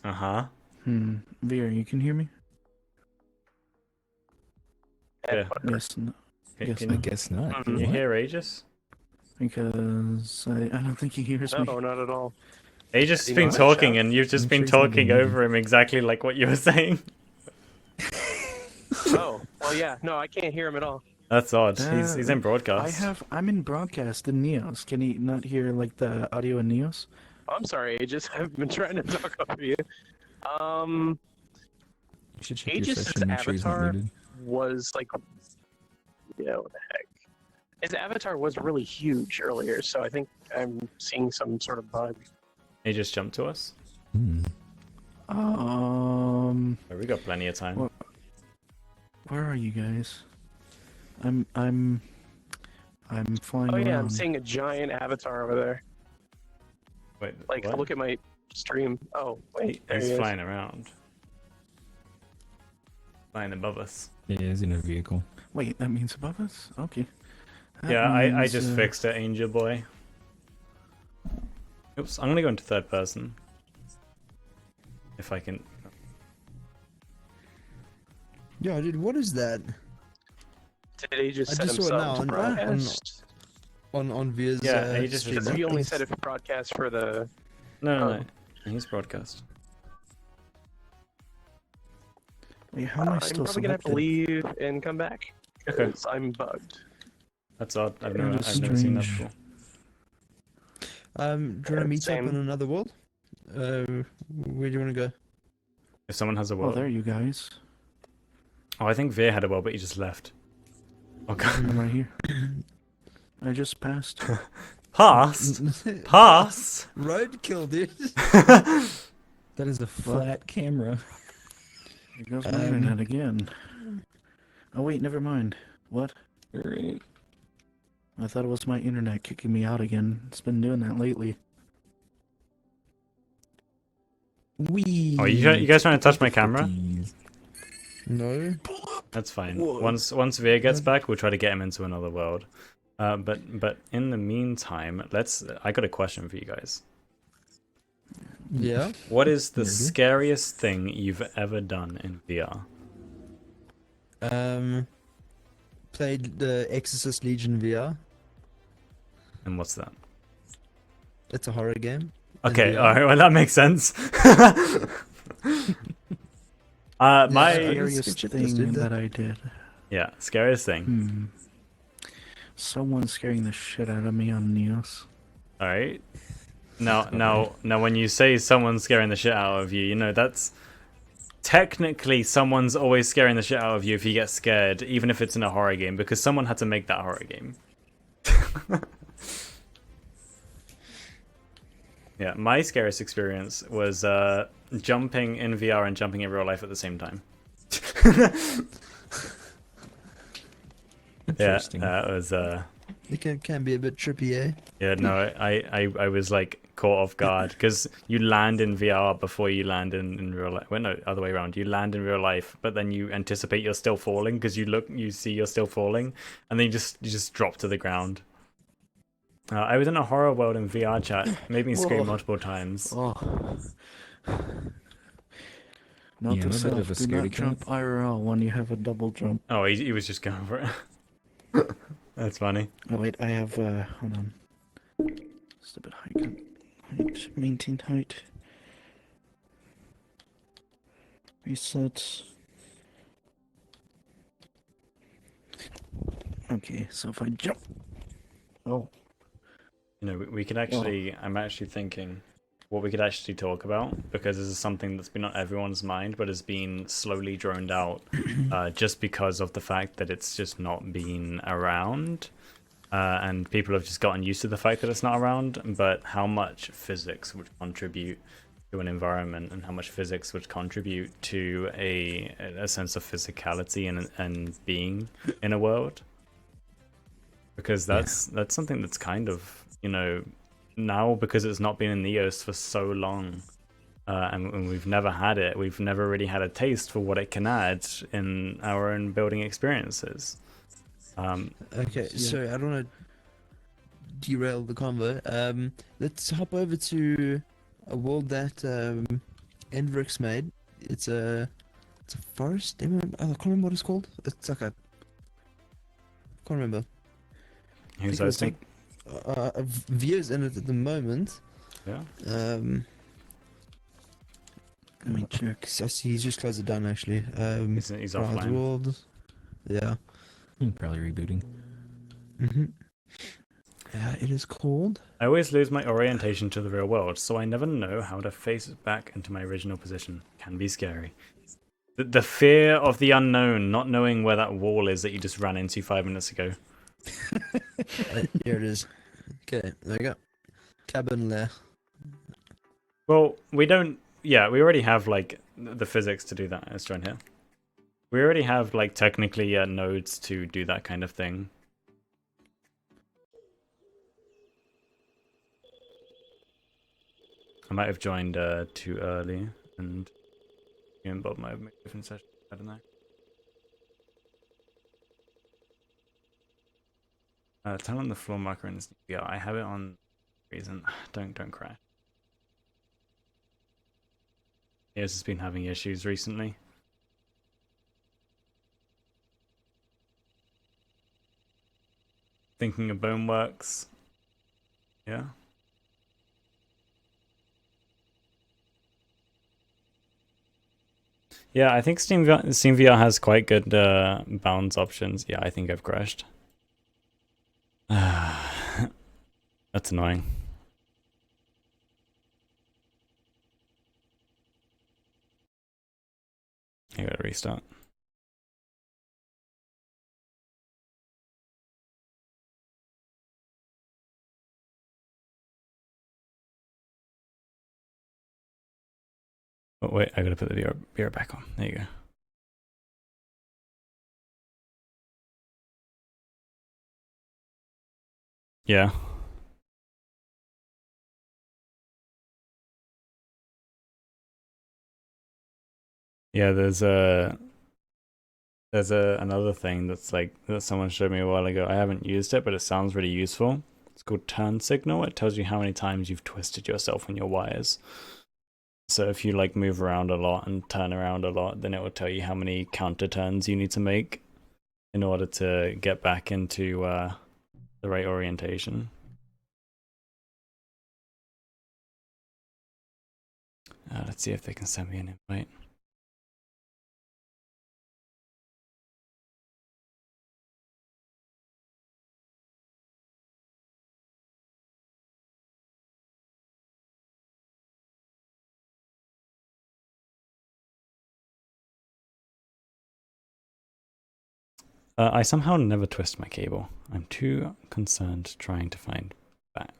Uh huh. Vera, you can hear me? And Yeah. whatever. Yes. No, Can, Yes, can, I no. guess not. can you What? hear Aegis? Because I don't think he hears me. No, not at all. Aegis Has has he been not talking, shout? and you've just I'm been sure he's not talking muted. over him exactly like what you were saying. Oh, well, yeah. No, I can't hear him at all. That's odd. He's in broadcast. I'm in broadcast in Neos. Can he not hear like the audio in Neos? I'm sorry, Aegis. I've been trying to talk over you. You should check your Aegis' session, make sure he's not avatar muted. was like, yeah, what the heck? His avatar was really huge earlier, so I think I'm seeing some sort of bug. Aegis jumped to us. Hmm. Oh, we got plenty of time. What? Where are you guys? I'm flying Oh around. yeah, I'm seeing a giant avatar over there. Wait, Like, what? look at my stream. Oh, wait, there He's he is. flying around. Flying above us. Yeah, he's in a vehicle. Wait, that means above us? Okay. That Yeah, I means, just fixed it, Angel Boy. Oops, I'm gonna go into third person. If I can. Yeah, dude, what is that Did he just I set just saw it himself to now broadcast? on Via's Yeah, he just stream? did Because he only Thanks. set it for broadcast for the... No. He's broadcast. Wait, how am I I'm still probably gonna have to selected? leave and come back. Okay. Because I'm bugged. That's odd. I've That never is seen that strange. before. Do you want to meet Same. up in another world? Where do you want to go? If someone has a Oh, world. there you guys. Oh, I think Veer had a world, but he just left. Oh god. I'm right here. I just passed. Pass? Pass? Roadkill, dude. That is a flat camera. There goes my internet again. Oh wait, never mind. What? Alright. I thought it was my internet kicking me out again. It's been doing that lately. Wee. Oh, you guys trying to touch my camera? No. That's fine. Whoa. Once Veer gets back, we'll try to get him into another world. But in the meantime, I got a question for you guys. Yeah. What is the Maybe. scariest thing you've ever done in VR? Played the Exorcist Legion VR. And what's that? It's a horror game. in Okay, VR. alright, well that makes sense. My Scariest sketch it, thing just did that that. I did. yeah, scariest thing. Someone scaring the shit out of me on Neos. Alright. Now when you say someone's scaring the shit out of you, you know that's technically someone's always scaring the shit out of you if you get scared, even if it's in a horror game, because someone had to make that horror game. Yeah, my scariest experience was jumping in VR and jumping in real life at the same time. Yeah, Interesting. that was It can be a bit trippy, eh? yeah, no, I was like caught off guard because you land in VR before you land in real life. Well, no, other way around. You land in real life, but then you anticipate you're still falling because you see you're still falling, and then you just drop to the ground. I was in a horror world in VR chat. Made me scream Whoa. multiple times. Oh. Yeah, Note I'm to a bit self, of a do scaredy not jump IRL when you have a double jump. Oh, he was just going for it. That's funny. Oh wait, I have, hold on. Just a bit height. Height, maintain height. Reset. Okay, so if I jump... Oh. You know, we could actually. I'm actually thinking what we could actually talk about, because this is something that's been on everyone's mind, but has been slowly droned out, just because of the fact that it's just not been around, and people have just gotten used to the fact that it's not around. But how much physics would contribute to an environment, and how much physics would contribute to a sense of physicality and being in a world? Because that's something that's kind of, now, because it's not been in Neos for so long, and we've never had it, we've never really had a taste for what it can add in our own building experiences. Okay, so I don't want to derail the convo. Let's hop over to a world that Envrix made. It's a forest. I can't remember what it's called. It's like a. Can't remember. Who's hosting? Via's in it at the moment. Yeah. Let me check. I see he's just closed it down actually. He's Wild offline. World. Yeah. Probably rebooting. It is called. I always lose my orientation to the real world, so I never know how to face back into my original position. Can be scary. The fear of the unknown, not knowing where that wall is that you just ran into 5 minutes ago. Here it is. Okay, there we go. Cabin lair. Well, we don't. Yeah, we already have like the physics to do that. Let's join here. We already have like technically nodes to do that kind of thing. I might have joined too early, and you and Bob might have made a different session. I don't know. Turn on the floor marker in this. Yeah, I have it on. Reason. Don't crash. Eos has been having issues recently. Thinking of Boneworks. Yeah. Yeah, I think Steam VR has quite good balance options. Yeah, I think I've crashed. That's annoying. I gotta restart. Oh wait, I gotta put the VR back on. There you go. Yeah. Yeah, there's another thing that's like that someone showed me a while ago. I haven't used it, but it sounds really useful. It's called turn signal. It tells you how many times you've twisted yourself on your wires. So if you like move around a lot and turn around a lot, then it will tell you how many counter turns you need to make in order to get back into the right orientation. Let's see if they can send me an invite. I somehow never twist my cable. I'm too concerned trying to find back.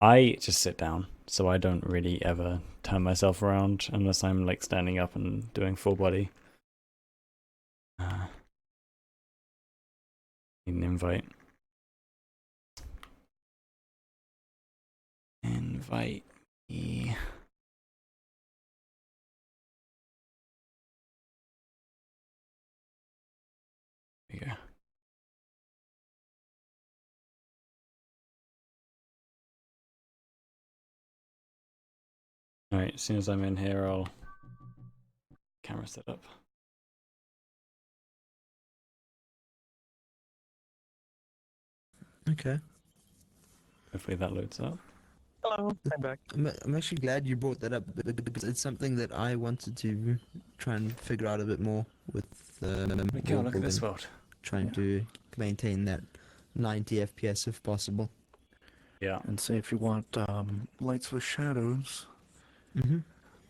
I just sit down, so I don't really ever turn myself around unless I'm like standing up and doing full body. Need an invite. Invite me. There you go. Alright, as soon as I'm in here, I'll camera set up. Okay. Hopefully that loads up. Hello, I'm back. I'm actually glad you brought that up because it's something that I wanted to try and figure out a bit more with Miguel, look at this world. trying to maintain that 90 FPS if possible. Yeah. And say if you want lights with shadows, Mm-hmm.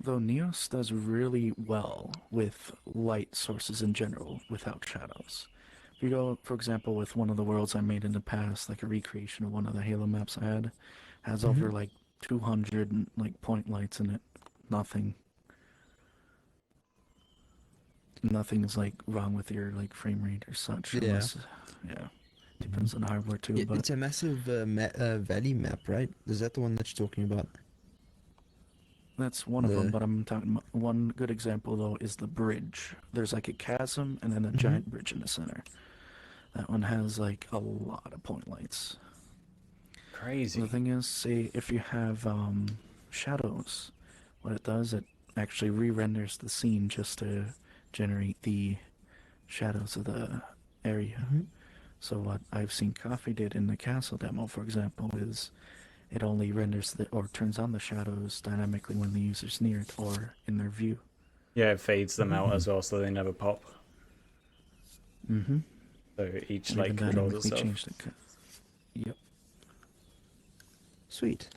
though Neos does really well with light sources in general without shadows. If you go, for example, with one of the worlds I made in the past, like a recreation of one of the Halo maps I had, has Mm-hmm. over like 200 like point lights in it. Nothing. Nothing's like wrong with your like frame rate or such, Yeah. unless, yeah, depends on the hardware too. Yeah, But it's a massive valley map, right? Is that the one that you're talking about? that's one of them. The But I'm talking about one good example though is the bridge. There's like a chasm and then a Mhm. giant bridge in the center. That one has like a lot of point lights. Crazy. The thing is, say if you have shadows, what it does, it actually re-renders the scene just to generate the shadows of the area. Mhm. So what I've seen Coffee did in the castle demo, for example, is it only renders or turns on the shadows dynamically when the user's near it or in their view. Yeah, it fades them out Mhm. as well, so they never pop. Mm-hmm. So each And light even controls dynamically itself. change the. Yep. Sweet.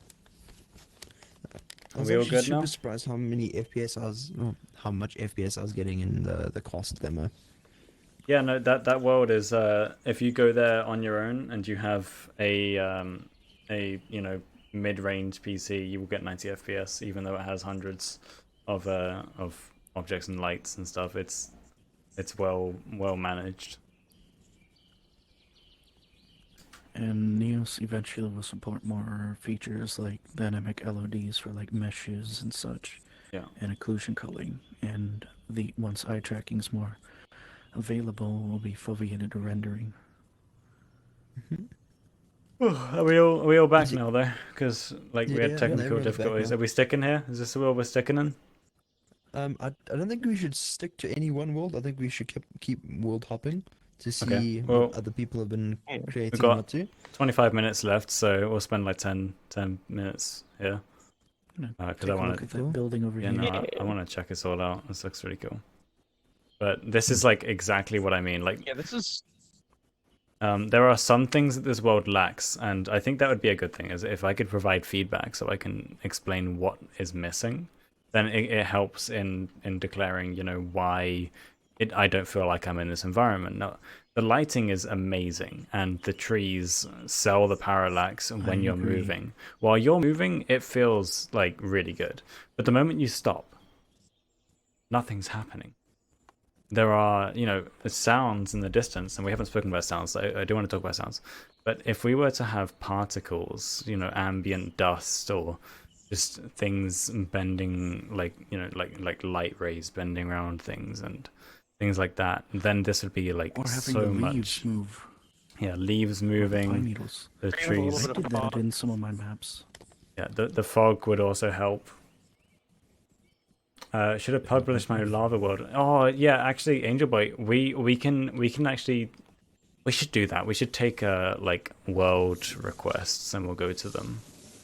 I Are was we all actually good super now? surprised how many FPS I was, well, how much FPS I was getting in the cost demo. Yeah, no, that world is if you go there on your own and you have a mid-range PC, you will get 90 FPS even though it has hundreds of objects and lights and stuff. It's well managed. And Neos eventually will support more features like dynamic LODs for like meshes and such, Yeah. and occlusion culling. And the once eye tracking is more available, will be foveated rendering. Mhm. Are we all back Is it, now though? Because like we had yeah, no, technical everyone's back difficulties. Are now. we sticking here? Is this the world we're sticking in? I don't think we should stick to any one world. I think we should keep world hopping to Okay. see what Well, other people have been Yeah. we've creating and got what to. 25 minutes left, so we'll spend like 10 minutes here. I'm gonna Because I take a want look to. at Cool. that building over Yeah, here. no, Yeah. I want to check this all out. This looks really cool. But this is like exactly what I mean. Like, Yeah, this is there are some things that this world lacks, and I think that would be a good thing. Is if I could provide feedback so I can explain what is missing, then it helps in declaring, why I don't feel like I'm in this environment. Now, the lighting is amazing, and the trees sell the parallax when I you're agree. moving. While you're moving, it feels like really good, but the moment you stop, nothing's happening. There are, sounds in the distance, and we haven't spoken about sounds, so I do want to talk about sounds. But if we were to have particles, ambient dust or just things bending, like light rays bending around things and things like that, then this would be like Or having so the leaves much. move. Yeah, leaves Or the pine moving, needles. the Or even a little trees. I bit of did that fog. in some of my maps. Yeah, the fog would also help. Should have published my lava world. Oh yeah, actually, Angel Boy, we can actually we should do that. We should take like world requests and we'll go to them.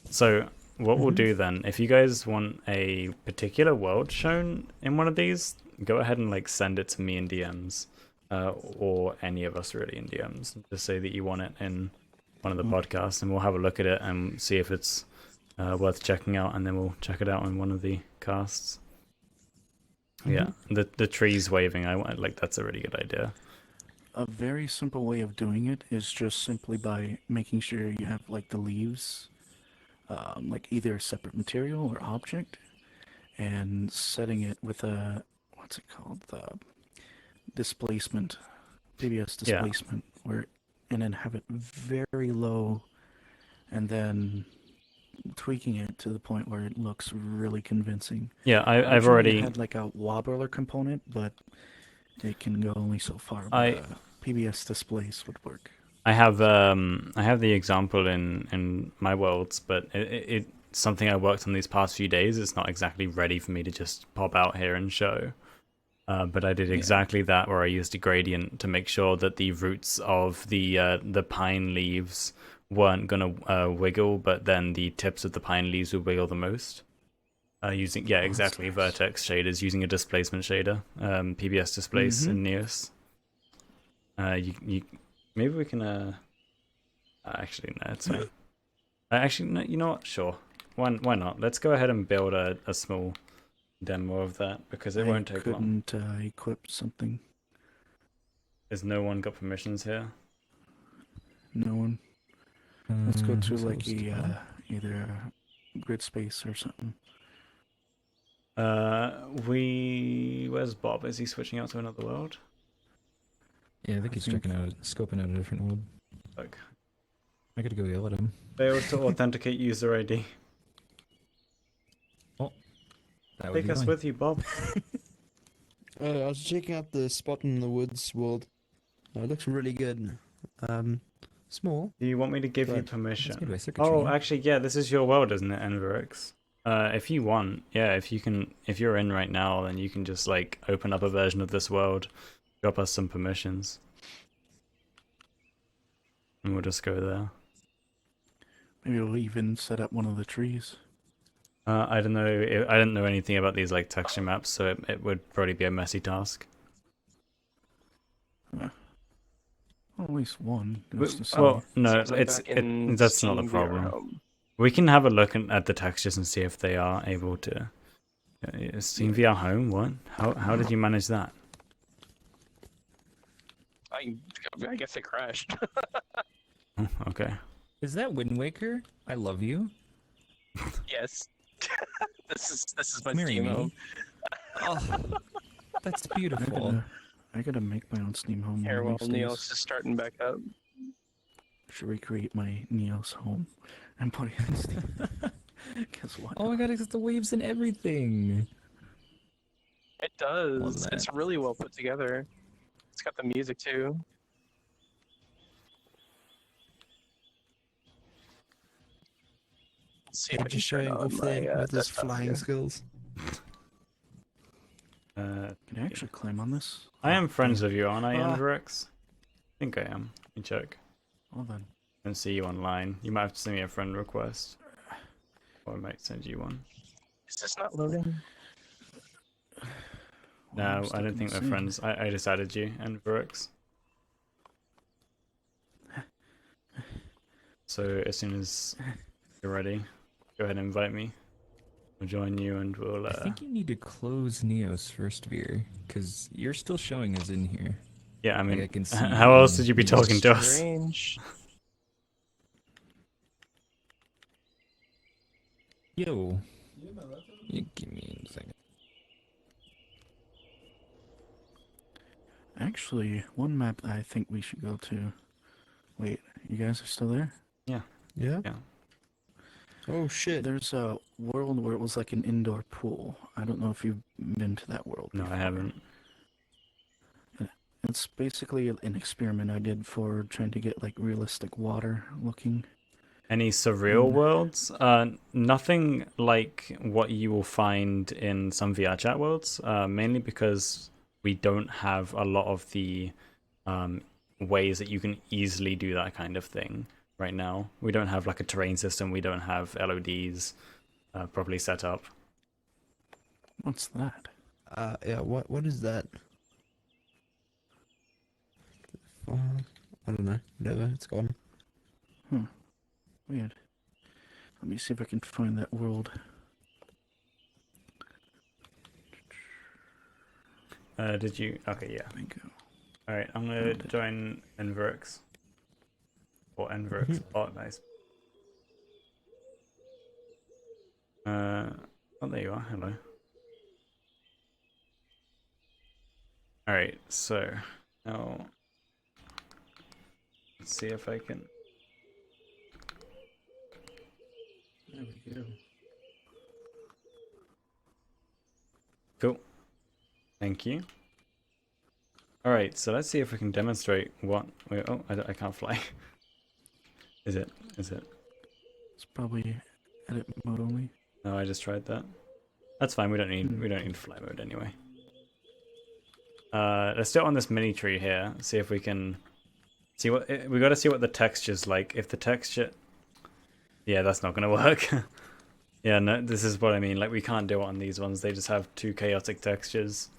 So what we'll do then, if you guys want a particular world shown in one of these, go ahead and like send it to me in DMs, or any of us really in DMs. Just say that you want it in one of the podcasts, and we'll have a look at it and see if it's worth checking out, and then we'll check it out in one of the casts. Yeah, the trees waving. I want like that's a really good idea. A very simple way of doing it is just simply by making sure you have like the leaves, like either a separate material or object, and setting it with a what's it called, the displacement, PBS Yeah. displacement, and then have it very low, and then tweaking it to the point where it looks really convincing. Yeah, I've Originally, already. it had like a wobbler component, but it can go only so far. I But PBS displays would work. I have the example in my worlds, but it's something I worked on these past few days. It's not exactly ready for me to just pop out here and show. But I did exactly that, where I used a gradient to make sure that the roots of the pine leaves weren't gonna wiggle, but then the tips of the pine leaves would wiggle the most. Using exactly nice. vertex shaders, using a displacement shader, PBS displace in Neos. You maybe we can Actually, no, it's fine. Actually, no, you know what? Sure. Why not? Let's go ahead and build a small demo of that because it won't take long. Couldn't equip something. There's no one got permissions here. No one. Let's go to who's like host? either a grid space or something. Where's Bob? Is he switching out to another world? Yeah, I think he's think- checking out, scoping out a different world. Fuck. I gotta go yell at him. Failed to authenticate user ID. That would Take be us fine. with you, Bob. I was checking out the Spot in the Woods world. It looks really good. Small. Do you want me to give you Right. That's permission? made by circuitry. Oh, actually, yeah, this is your world, isn't it, Enverix? If you want, yeah, if you're in right now, then you can just like open up a version of this world, drop us some permissions, and we'll just go there. Maybe we'll even set up one of the trees. I don't know. I don't know anything about these like texture maps, so it would probably be a messy task. Well, at least one. Well, Just to see. no, Seems I'm back in that's not the Steam VR problem. Home. We can have a look at the textures and see if they are able to. Steam VR Home? What? How did you manage that? I guess it crashed. Oh, okay. Is that Wind Waker? I love you. Yes. this is my Marry Steam me. Home. Oh, that's beautiful. I gotta make my own Steam home. Here, one while of these days. Neos is starting back up. Should recreate my Neos home and put it in Steam. Guess what? Oh my god, it's got the waves and everything. It Love does. that. It's really well put together. It's got the music too. Let's see if Yeah, I can just turn showing on off my, there with his desktop flying here. skills. Can I actually climb on this? I am friends with you, aren't I, Ah. Enverix? I think I am. Let me check. Well then. I don't see you online. You might have to send me a friend request. Or I might send you one. Is this not loading? No, I'm I stuck don't in think the we're same. friends. I just added you, Enverix. So as soon as you're ready, go ahead and invite me. We'll join you and we'll I think you need to close Neos first, Veer, because you're still showing us in here. yeah, I mean, I can see how else you did you be in talking to us? Strange. Yo. You give me a second. Actually, one map that I think we should go to. Wait, you guys are still there? Yeah? Yeah. Oh shit. There's a world where it was like an indoor pool. I don't know if you've been to that world No, before. I haven't. It's basically an experiment I did for trying to get like realistic water looking. Any surreal Mm. worlds? Nothing like what you will find in some VR chat worlds. Mainly because we don't have a lot of the ways that you can easily do that kind of thing right now. We don't have like a terrain system. We don't have LODs properly set up. What's that? Yeah, what is that? I don't know. Whatever, it's gone. Weird. Let me see if I can find that world. Did you? Okay, yeah. Bingo. All right, I'm gonna join Enverix. Or Enverix. Oh, nice. Oh, there you are. Hello. All right, so now let's see if I can. There we go. Cool. Thank you. All right, so let's see if we can demonstrate what. Wait, oh, I can't fly. Is it? Is it? It's probably edit mode only. No, I just tried that. That's fine. We don't need fly mode anyway. Let's do it on this mini tree here. See if we can see what we got to see what the texture's like. If the texture, yeah, that's not gonna work. Yeah, no, this is what I mean. Like we can't do it on these ones. They just have too chaotic textures.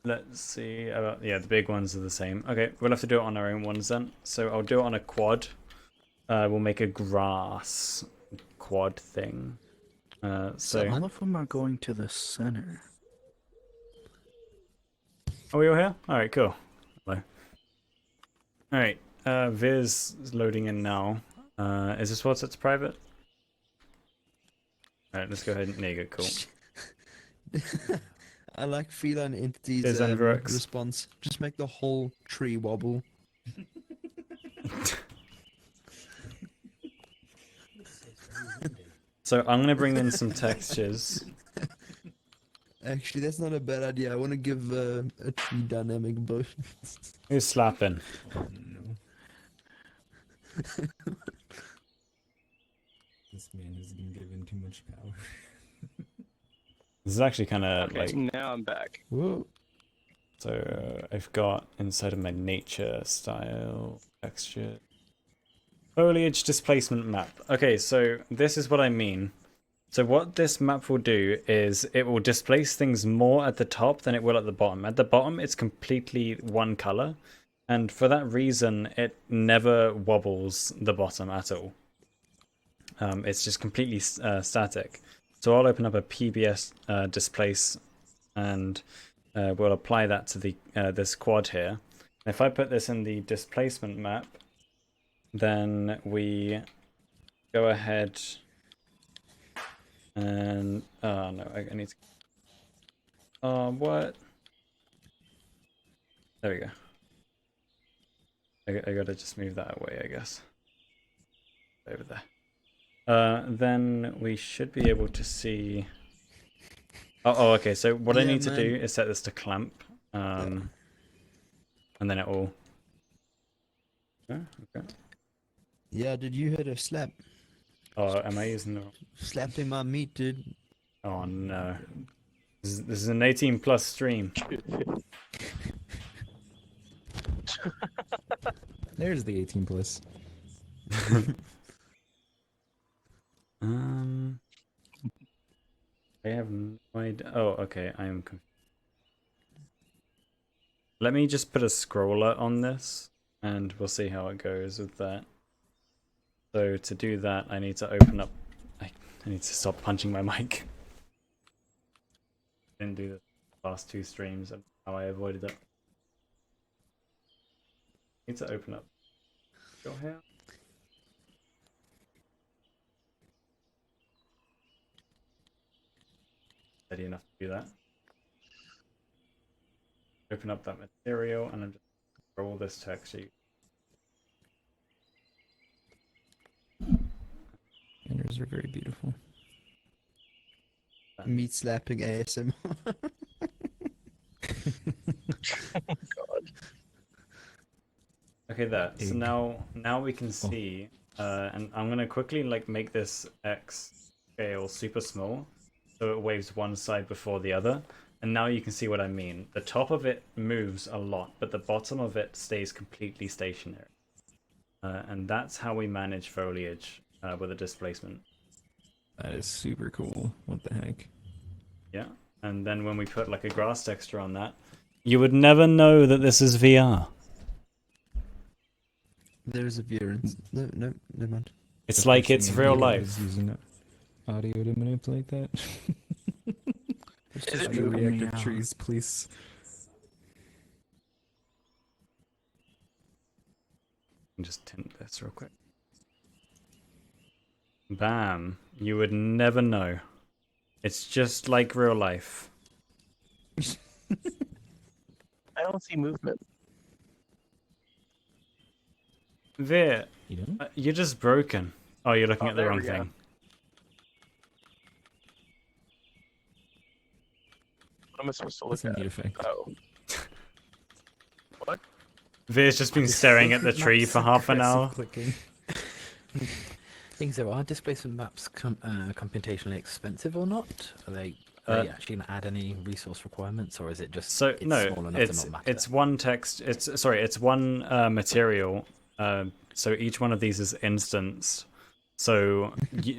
let's see. Yeah, the big ones are the same. Okay, we'll have to do it on our own ones then. So I'll do it on a quad. We'll make a grass quad thing. So all of them are going to the center. are we all here? All right, cool. Hello. All right, Viz is loading in now. Is this what's it's private? All right, let's go ahead and there you go. Cool. I like feline entities There's Enverox. response. Just make the whole tree wobble. So I'm gonna bring in some textures. Actually, that's not a bad idea. I want to give a tree dynamic boost. Who's slapping? No. This man has been given too much power. This is actually kind of Okay, like. now I'm back. Whoa. So I've got inside of my nature style texture. Foliage displacement map. Okay, so this is what I mean. So what this map will do is it will displace things more at the top than it will at the bottom. At the bottom, it's completely one color. And for that reason, it never wobbles the bottom at all. It's just completely static. So I'll open up a PBS displace and we'll apply that to the this quad here. If I put this in the displacement map, then we go ahead and oh no, I need to. What? There we go. I gotta just move that away, I guess. Over there. Then we should be able to see. Oh, okay. So what I need to do is set this to clamp, and then it will. Oh, okay. Yeah, did you hit a slap? Oh, am I using the? Slapping my meat, dude. Oh no. This is an 18+ stream. There's the 18+. I have no idea. Oh, okay. I am confused. Let me just put a scroller on this, and we'll see how it goes with that. So to do that, I need to open up. I need to stop punching my mic. Didn't do the last 2 streams, and how I avoided that. Need to open up. Go here. Steady enough to do that. Open up that material, and I'm just roll this texture. Banners are very beautiful. Meat slapping ASMR. God. Okay, there. So now we can see, and I'm gonna quickly like make this X scale super small, so it waves one side before the other. And now you can see what I mean. The top of it moves a lot, but the bottom of it stays completely stationary. And that's how we manage foliage with a displacement. That is super cool. What the heck? Yeah. And then when we put like a grass texture on that, you would never know that this is VR. There's a variance. No, never mind. It's The like first it's thing real I did was life. using audio to manipulate that. It's Is just it The tripping me reactive out. trees, please. Just tint this real quick. Bam. You would never know. It's just like real life. I don't see movement. Veer, You know? you're just broken. Oh, you're looking Oh, at the there wrong we go. thing. What am I supposed to That's look a neat at? effect. Oh. What? Veer's just been staring at the tree for half an hour. Clicking. Things are displacement maps computationally expensive or not? Are they actually going to add any resource requirements, or is it just So it's no, small enough to not matter? it's one text. It's one material. So each one of these is instanced. So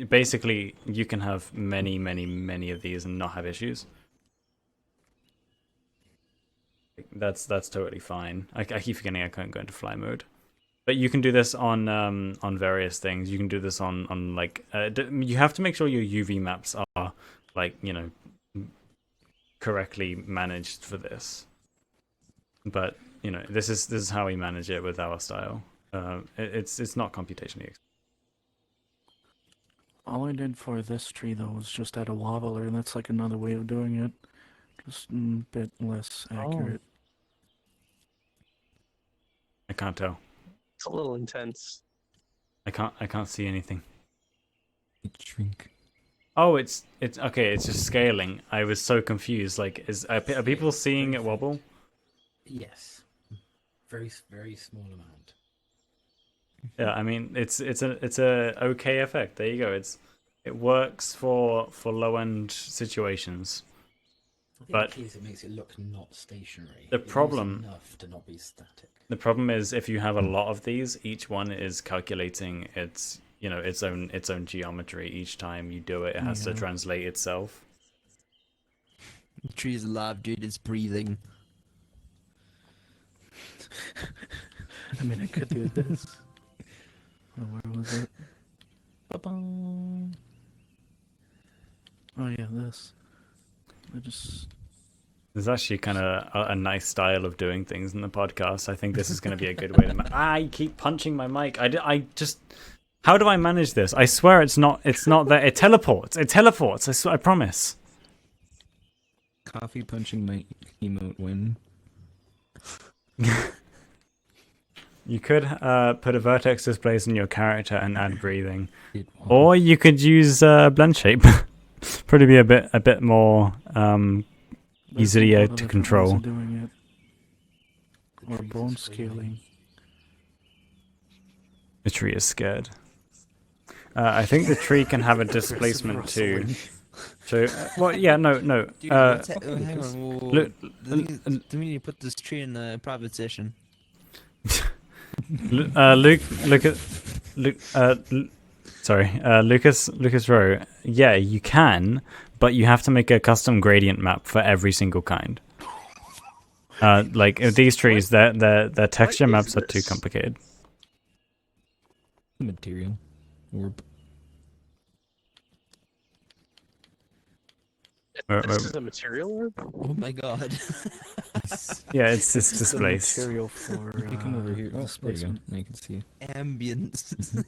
basically, you can have many of these and not have issues. That's totally fine. I keep forgetting I can't go into fly mode. But you can do this on various things. You can do this on like you have to make sure your UV maps are like, you know, correctly managed for this. But you know, this is how we manage it with our style. It's not computationally. All I did for this tree though was just add a wobbler, and that's like another way of doing it, just a bit less accurate. I can't tell. It's a little intense. I can't see anything. It shrink. Oh, it's okay. It's just scaling. I was so confused. Like, are people seeing it wobble? Yes, very small amount. Yeah, I mean it's a okay effect. There you go. It works for low end situations. But the key is it makes it look not stationary. The problem enough to not be static. The problem is if you have a lot of these, each one is calculating its own geometry. Each time you do it, it has to translate itself. The tree's alive, dude. It's breathing. I mean, I could do this. Oh, where was it? Ba-bum. Oh yeah, this. There's actually kind of a nice style of doing things in the podcast. I think this is going to be a good way to. I keep punching my mic. I just. How do I manage this? I swear it's not that it teleports. It teleports. I promise. Coffee punching my emote win. You could put a vertex displace in your character and add breathing, or you could use blend shape. Probably be a bit more easier to control. Doing it. Or bone scaling. The tree is scared. I think the tree can have a displacement too. So, well, yeah, no. Dude, hang on. Look, do we need to put this tree in the private session? Lucas Rowe. Yeah, you can, but you have to make a custom gradient map for every single kind. Like these trees, their texture maps are too complicated. Material. Orb. This is a material orb? Oh my god. Yeah, it's just displaced. Material for. You can come over here. Oh, there you go. Now you can see. Ambience.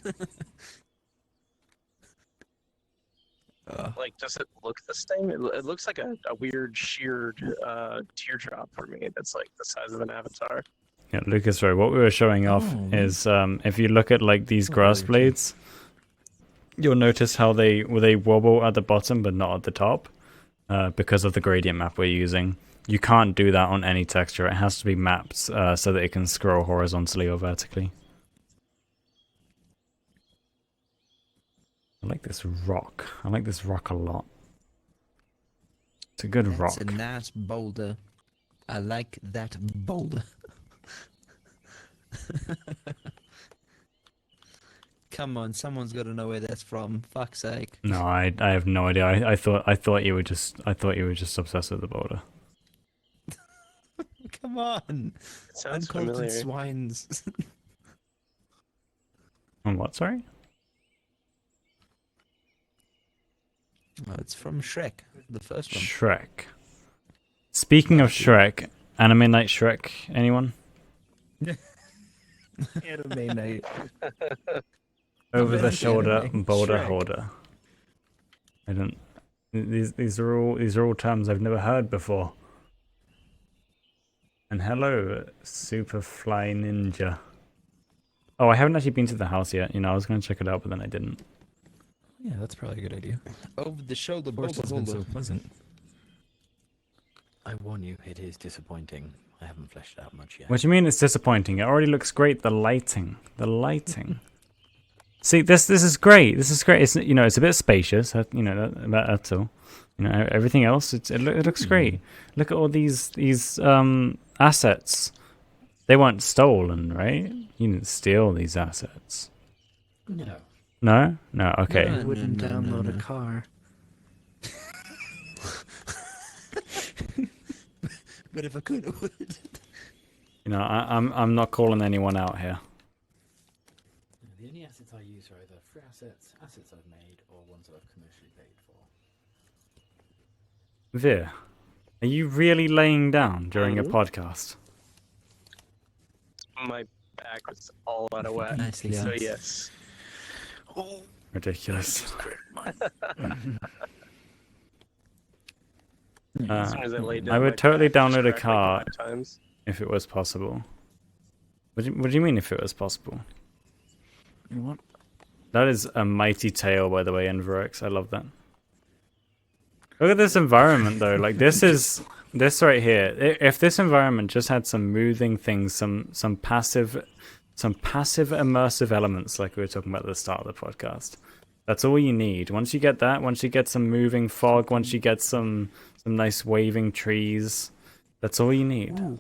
Like, does it look the same? It looks like a weird sheared teardrop for me. That's like the size of an avatar. Yeah, Lucas Rowe, what we were showing off is if you look at like these grass blades, you'll notice how they wobble at the bottom but not at the top. Because of the gradient map we're using. You can't do that on any texture. It has to be mapped so that it can scroll horizontally or vertically. I like this rock. I like this rock a lot. It's a good rock. It's a nice boulder. I like that boulder. Come on, someone's got to know where that's from. Fuck's sake. No, I have no idea. I thought you were just obsessed with the boulder. Come on. It sounds Uncultured familiar. swines. On what? Sorry. Oh, it's from Shrek, the first one. Shrek. Speaking of Shrek, Anime Night Shrek. Anyone? Anime night. Over the shoulder Anime boulder Shrek. holder. I don't. These are all terms I've never heard before. And hello, Superfly Ninja. Oh, I haven't actually been to the house yet. You know, I was going to check it out, but then I didn't. Yeah, that's probably a good idea. Over the shoulder Of course, boulder it's been holder. so pleasant. I warn you, it is disappointing. I haven't fleshed it out much yet. What do you mean it's disappointing? It already looks great. The lighting. See, this is great. This is great. It's it's a bit spacious. You know that's all. You know everything else. It looks great. Look at all these assets. They weren't stolen, right? You didn't steal these assets. No. No. Okay. I wouldn't No, download no. a car. But if I could, I would. You know, I'm not calling anyone out here. The only assets I use are either free assets, assets I've made, or ones that I've commercially paid for. Veer, are you really laying down during a podcast? My back was all out of whack. Nicely So done. yes. Oh, Ridiculous. As soon as I laid down, I my would totally back just download a cracked car like 5 times. if it was possible. What do you mean if it was possible? you know what? That is a mighty tale, by the way, Enverex. I love that. Look at this environment, though. Like, this is... This right here. If this environment just had some moving things, some passive immersive elements, like we were talking about at the start of the podcast, that's all you need. Once you get that, once you get some moving fog, once you get some nice waving trees, that's all you need. Ooh,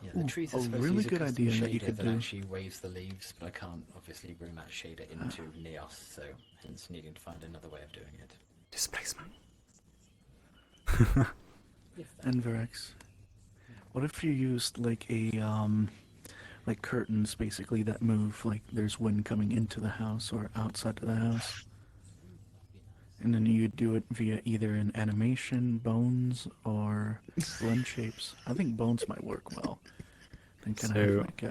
Yeah, the trees are a supposed to really use a good custom idea that you shader could that do. actually waves the leaves, but I can't obviously bring that shader into Neos, so hence needing to find another way of doing it. Displacement. Enverex. What if you used like a like curtains basically that move, like there's wind coming into the house or outside of the house, and then you do it via either an animation, bones, or blend shapes. I think bones might work well. Then kind of So- like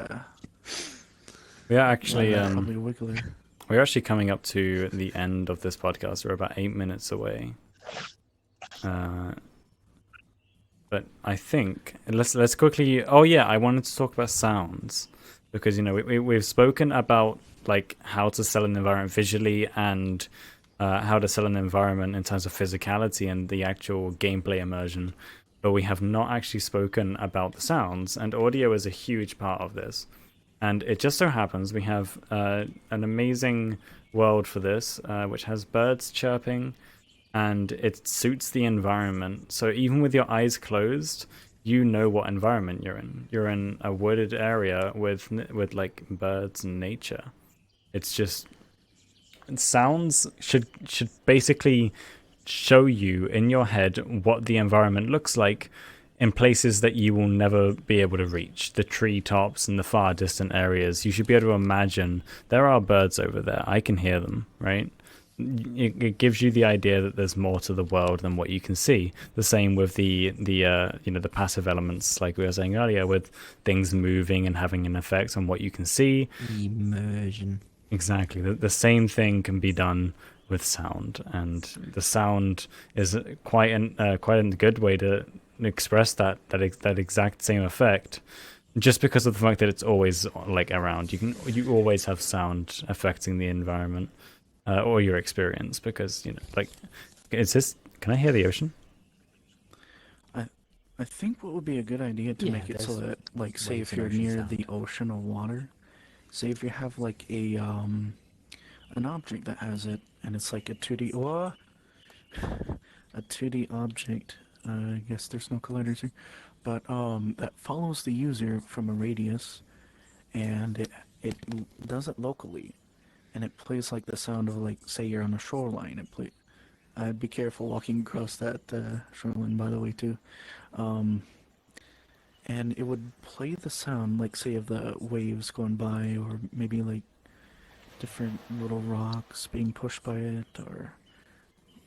We are actually probably a wiggler. we're actually coming up to the end of this podcast. We're about 8 minutes away. But I think let's quickly. Oh yeah, I wanted to talk about sounds because you know we've spoken about like how to sell an environment visually and how to sell an environment in terms of physicality and the actual gameplay immersion, but we have not actually spoken about the sounds, and audio is a huge part of this. And it just so happens we have an amazing world for this, which has birds chirping, and it suits the environment. So even with your eyes closed, you know what environment you're in. You're in a wooded area with like birds and nature. It's just sounds should basically show you in your head what the environment looks like in places that you will never be able to reach. The treetops and the far distant areas. You should be able to imagine there are birds over there. I can hear them, right? It gives you the idea that there's more to the world than what you can see. The same with the passive elements, like we were saying earlier, with things moving and having an effect on what you can see. Immersion. Exactly. The same thing can be done with sound, and the sound is quite a good way to express that exact same effect. Just because of the fact that it's always like around, you always have sound affecting the environment. Or your experience, because like, it's just. Can I hear the ocean? I think what would be a good idea to make it so that, like, say if you're near the ocean or water, say if you have like a an object that has it, and it's like a 2D or a 2D object. I guess there's no colliders here, but that follows the user from a radius, and it does it locally. And it plays like the sound of, like, say you're on a shoreline. Be careful walking across that shoreline, by the way, too. And it would play the sound, like, say, of the waves going by, or maybe like different little rocks being pushed by it, or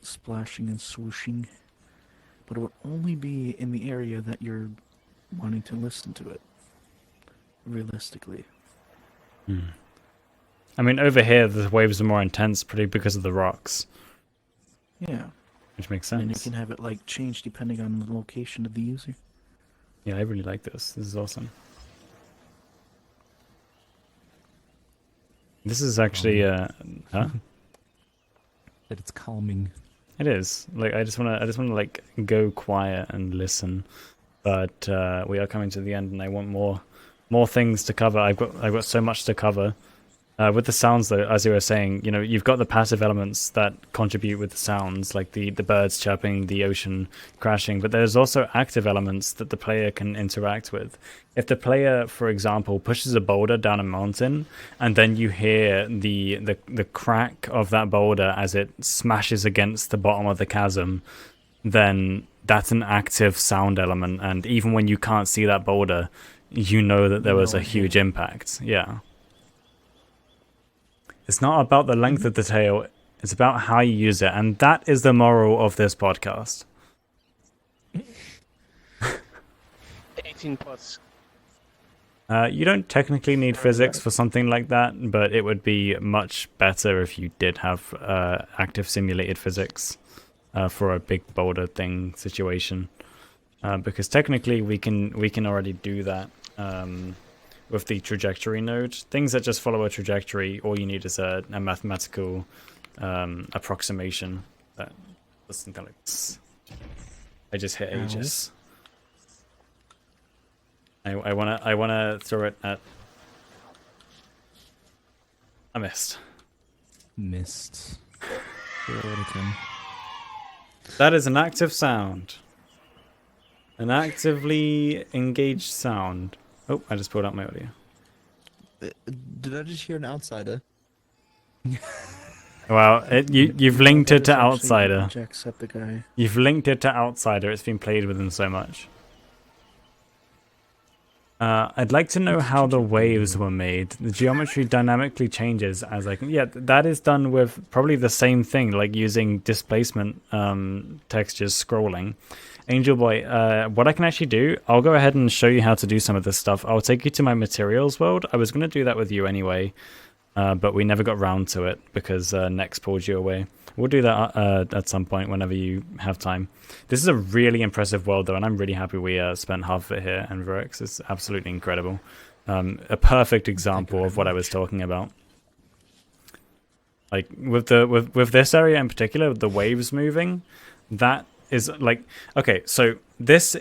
splashing and swooshing. But it would only be in the area that you're wanting to listen to it, realistically. I mean, over here the waves are more intense, pretty because of the rocks, Yeah. which makes And you sense. can have it, like, change depending on the location of the user. Yeah, I really like this. This is awesome. This is actually huh? That it's calming. It is. Like, I just wanna like go quiet and listen. But we are coming to the end, and I want more things to cover. I've got so much to cover. With the sounds, though, as you were saying, you've got the passive elements that contribute with the sounds, like the birds chirping, the ocean crashing, but there's also active elements that the player can interact with. If the player, for example, pushes a boulder down a mountain, and then you hear the crack of that boulder as it smashes against the bottom of the chasm, then that's an active sound element, and even when you can't see that boulder, you know that there was a huge impact. Yeah. It's not about the length of the tail, it's about how you use it, and that is the moral of this podcast. 18 plus. You don't technically need physics for something like that, but it would be much better if you did have active simulated physics for a big boulder thing situation, because technically we can already do that with the trajectory node. Things that just follow a trajectory, all you need is a mathematical approximation. That doesn't like. I just hit Aegis. I wanna throw it at. I missed. Missed. That is an active sound. An actively engaged sound. Oh, I just pulled out my audio. Did I just hear an outsider? Well, you've linked it to outsider. Jacksepticeye. You've linked it to outsider. It's been played with him so much. I'd like to know how the waves were made. The geometry dynamically changes as I can. Yeah, that is done with probably the same thing, like using displacement textures scrolling. Angel Boy, what I can actually do, I'll go ahead and show you how to do some of this stuff. I'll take you to my materials world. I was going to do that with you anyway, but we never got round to it because Nex pulled you away. We'll do that at some point whenever you have time. This is a really impressive world, though, and I'm really happy we spent half of it here. And Verix is absolutely incredible. A perfect example of what I was talking about. Like with this area in particular, with the waves moving, that is like okay. So this,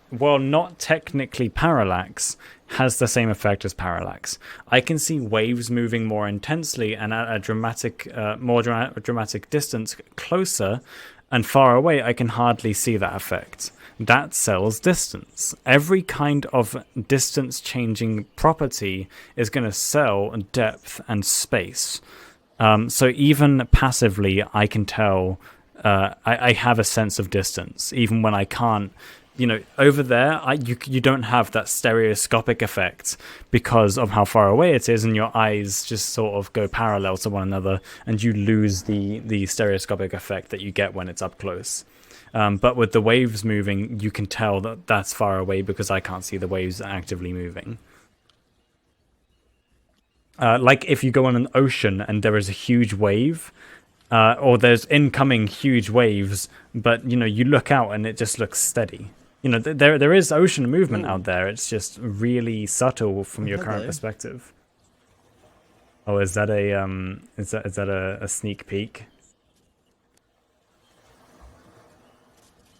while not technically parallax, has the same effect as parallax. I can see waves moving more intensely and at a dramatic, more dramatic distance closer, and far away I can hardly see that effect. That sells distance. Every kind of distance changing property is going to sell depth and space. So even passively I can tell I have a sense of distance, even when I can't. You know, over there, you don't have that stereoscopic effect because of how far away it is, and your eyes just sort of go parallel to one another, and you lose the stereoscopic effect that you get when it's up close. But with the waves moving, you can tell that that's far away because I can't see the waves actively moving. Like if you go on an ocean and there is a huge wave, or there's incoming huge waves, but you know you look out and it just looks steady. You know, there is ocean movement out there. It's just really subtle from your current perspective. Oh, is that a sneak peek?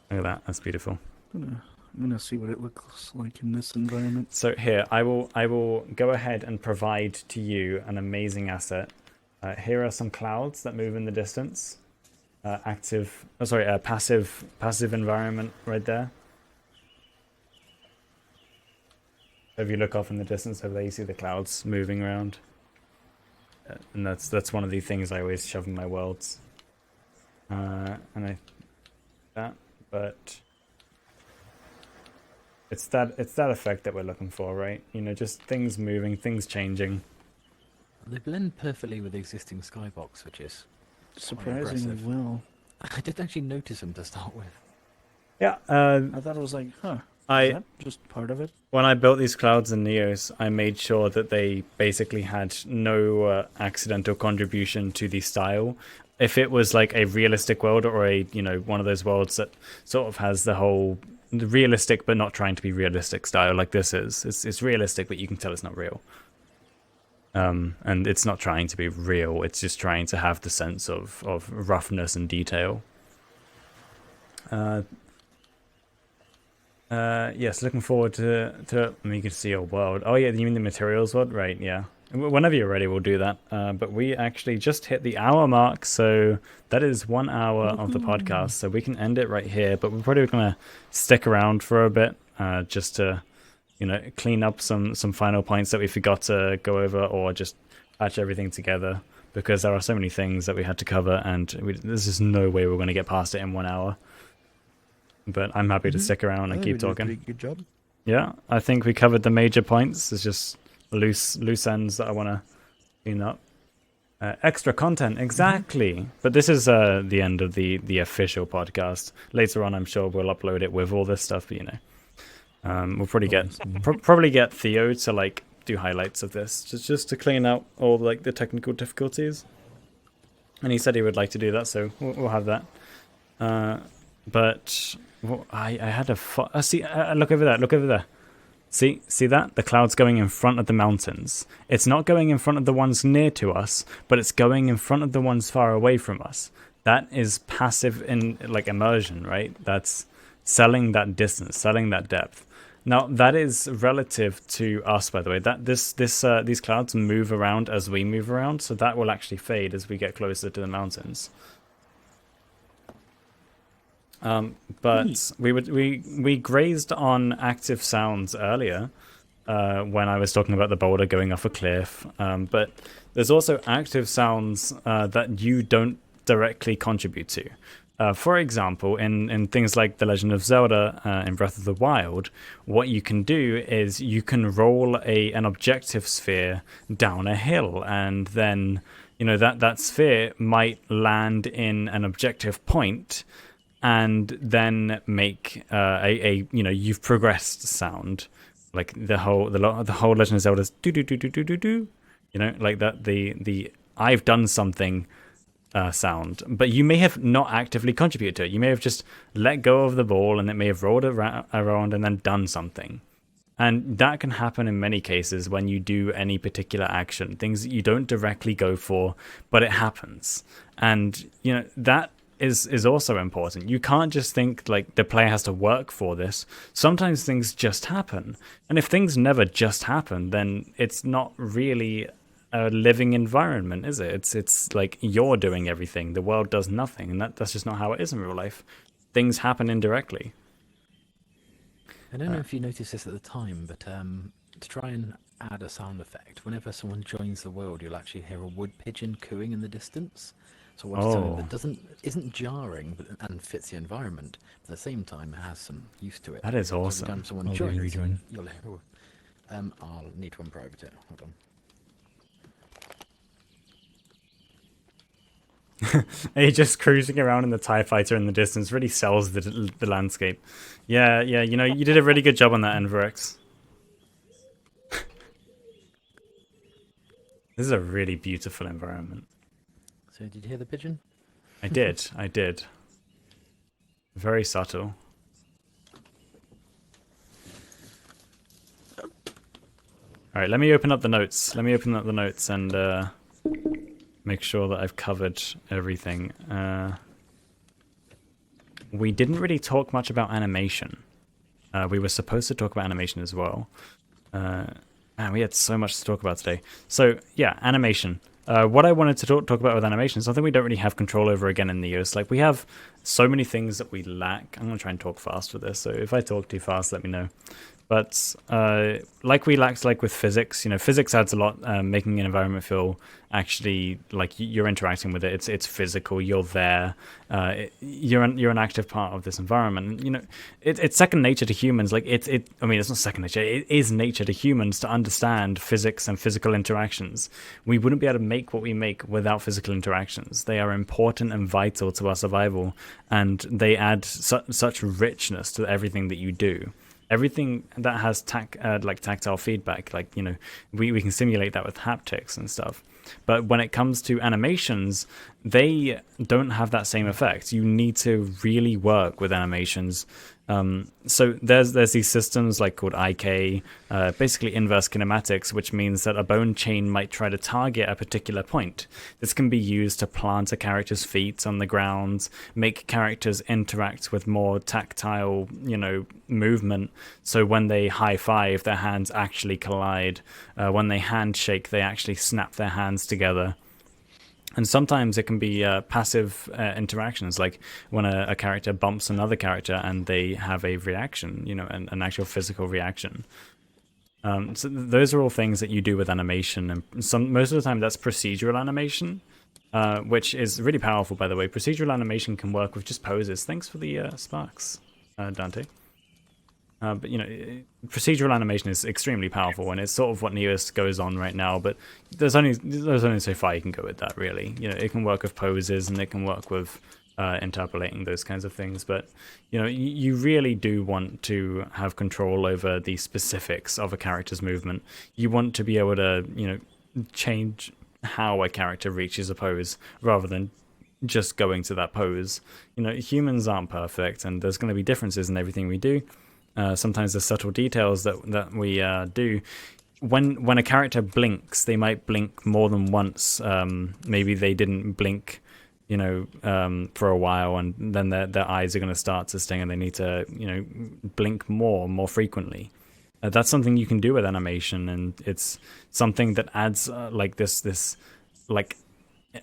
Look at that. That's beautiful. I'm gonna see what it looks like in this environment. So here, I will go ahead and provide to you an amazing asset. Here are some clouds that move in the distance. Passive environment right there. If you look off in the distance over there, you see the clouds moving around. And that's one of the things I always shove in my worlds. But it's that effect that we're looking for, right? You know, just things moving, things changing. They blend perfectly with the existing skybox, which is surprisingly well. I didn't actually notice them to start with. Yeah, I thought it was like, is that just part of it? When I built these clouds in Neos, I made sure that they basically had no accidental contribution to the style. If it was like a realistic world or one of those worlds that sort of has the realistic but not trying to be realistic style like this is, it's realistic but you can tell it's not real. And it's not trying to be real, it's just trying to have the sense of roughness and detail. Yes, looking forward to you can see your world. Oh yeah, you mean the materials world? Right, yeah. Whenever you're ready, we'll do that. But we actually just hit the hour mark, so that is 1 hour of the podcast, so we can end it right here. But we're probably going to stick around for a bit, just to, clean up some final points that we forgot to go over, or just patch everything together, because there are so many things that we had to cover, and there's just no way we're going to get past it in 1 hour. but I'm happy to stick around I and think keep we did a talking. pretty good job. Yeah, I think we covered the major points. There's just loose ends that I want to clean up. Extra content, exactly. But this is the end of the official podcast. Later on, I'm sure we'll upload it with all this stuff. But we'll probably get Theo to like do highlights of this, just to clean out all like the technical difficulties. And he said he would like to do that, so we'll have that. But I had a see. Look over there. Look over there. See that? The cloud's going in front of the mountains. It's not going in front of the ones near to us, but it's going in front of the ones far away from us. That is passive in like immersion, right? That's selling that distance, selling that depth. Now that is relative to us, by the way. That these clouds move around as we move around, so that will actually fade as we get closer to the mountains. But we grazed on active sounds earlier when I was talking about the boulder going off a cliff. But there's also active sounds that you don't directly contribute to. For example, in things like The Legend of Zelda in Breath of the Wild, what you can do is you can roll an objective sphere down a hill, and then that sphere might land in an objective point, and then make you've progressed sound, like the whole Legend of Zelda's do do do do do do do, like that the I've done something sound, but you may have not actively contributed to it. You may have just let go of the ball, and it may have rolled around and then done something. And that can happen in many cases when you do any particular action, things that you don't directly go for, but it happens. And that is also important. You can't just think like the player has to work for this. Sometimes things just happen, and if things never just happen, then it's not really a living environment, is it? It's like you're doing everything, the world does nothing, and that's just not how it is in real life. Things happen indirectly. I don't know if you noticed this at the time, but to try and add a sound effect, whenever someone joins the world, you'll actually hear a wood pigeon cooing in the distance. So what's something that isn't jarring and fits the environment, but at the same time has some use to it. That is So awesome. every time someone joins, you'll hear. I'll need to unprivate it. Hold on. He's just cruising around in the TIE fighter in the distance, really sells the landscape. Yeah, you did a really good job on that, Enverx. This is a really beautiful environment. So did you hear the pigeon? I did. Very subtle. Alright, let me open up the notes. And make sure that I've covered everything. We didn't really talk much about animation. We were supposed to talk about animation as well. Man, we had so much to talk about today. So, yeah, animation. What I wanted to talk about with animation is something we don't really have control over again in Neos. Like, we have so many things that we lack. I'm going to try and talk fast for this, so if I talk too fast, let me know. But like we lacked, like with physics, physics adds a lot, making an environment feel actually like you're interacting with it. It's physical. You're there. You're an active part of this environment. It's second nature to humans. Like I mean, it's not second nature. It is nature to humans to understand physics and physical interactions. We wouldn't be able to make what we make without physical interactions. They are important and vital to our survival, and they add such richness to everything that you do. Everything that has tactile feedback, we can simulate that with haptics and stuff. But when it comes to animations, they don't have that same effect. You need to really work with animations. So there's these systems called IK, basically inverse kinematics, which means that a bone chain might try to target a particular point. This can be used to plant a character's feet on the ground, make characters interact with more tactile, movement. So when they high five, their hands actually collide. When they handshake, they actually snap their hands together. And sometimes it can be passive interactions, like when a character bumps another character and they have a reaction, an actual physical reaction. So those are all things that you do with animation, and most of the time that's procedural animation, which is really powerful, by the way. Procedural animation can work with just poses. Thanks for the sparks. Dante. But procedural animation is extremely powerful, and it's sort of what Neos goes on right now. But there's only so far you can go with that, really. It can work with poses, and it can work with interpolating those kinds of things. But you really do want to have control over the specifics of a character's movement. You want to be able to change how a character reaches a pose rather than just going to that pose. Humans aren't perfect, and there's going to be differences in everything we do. Sometimes the subtle details that we do. When a character blinks, they might blink more than once. Maybe they didn't blink, for a while, and then their eyes are going to start to sting, and they need to, blink more frequently. That's something you can do with animation, and it's something that adds this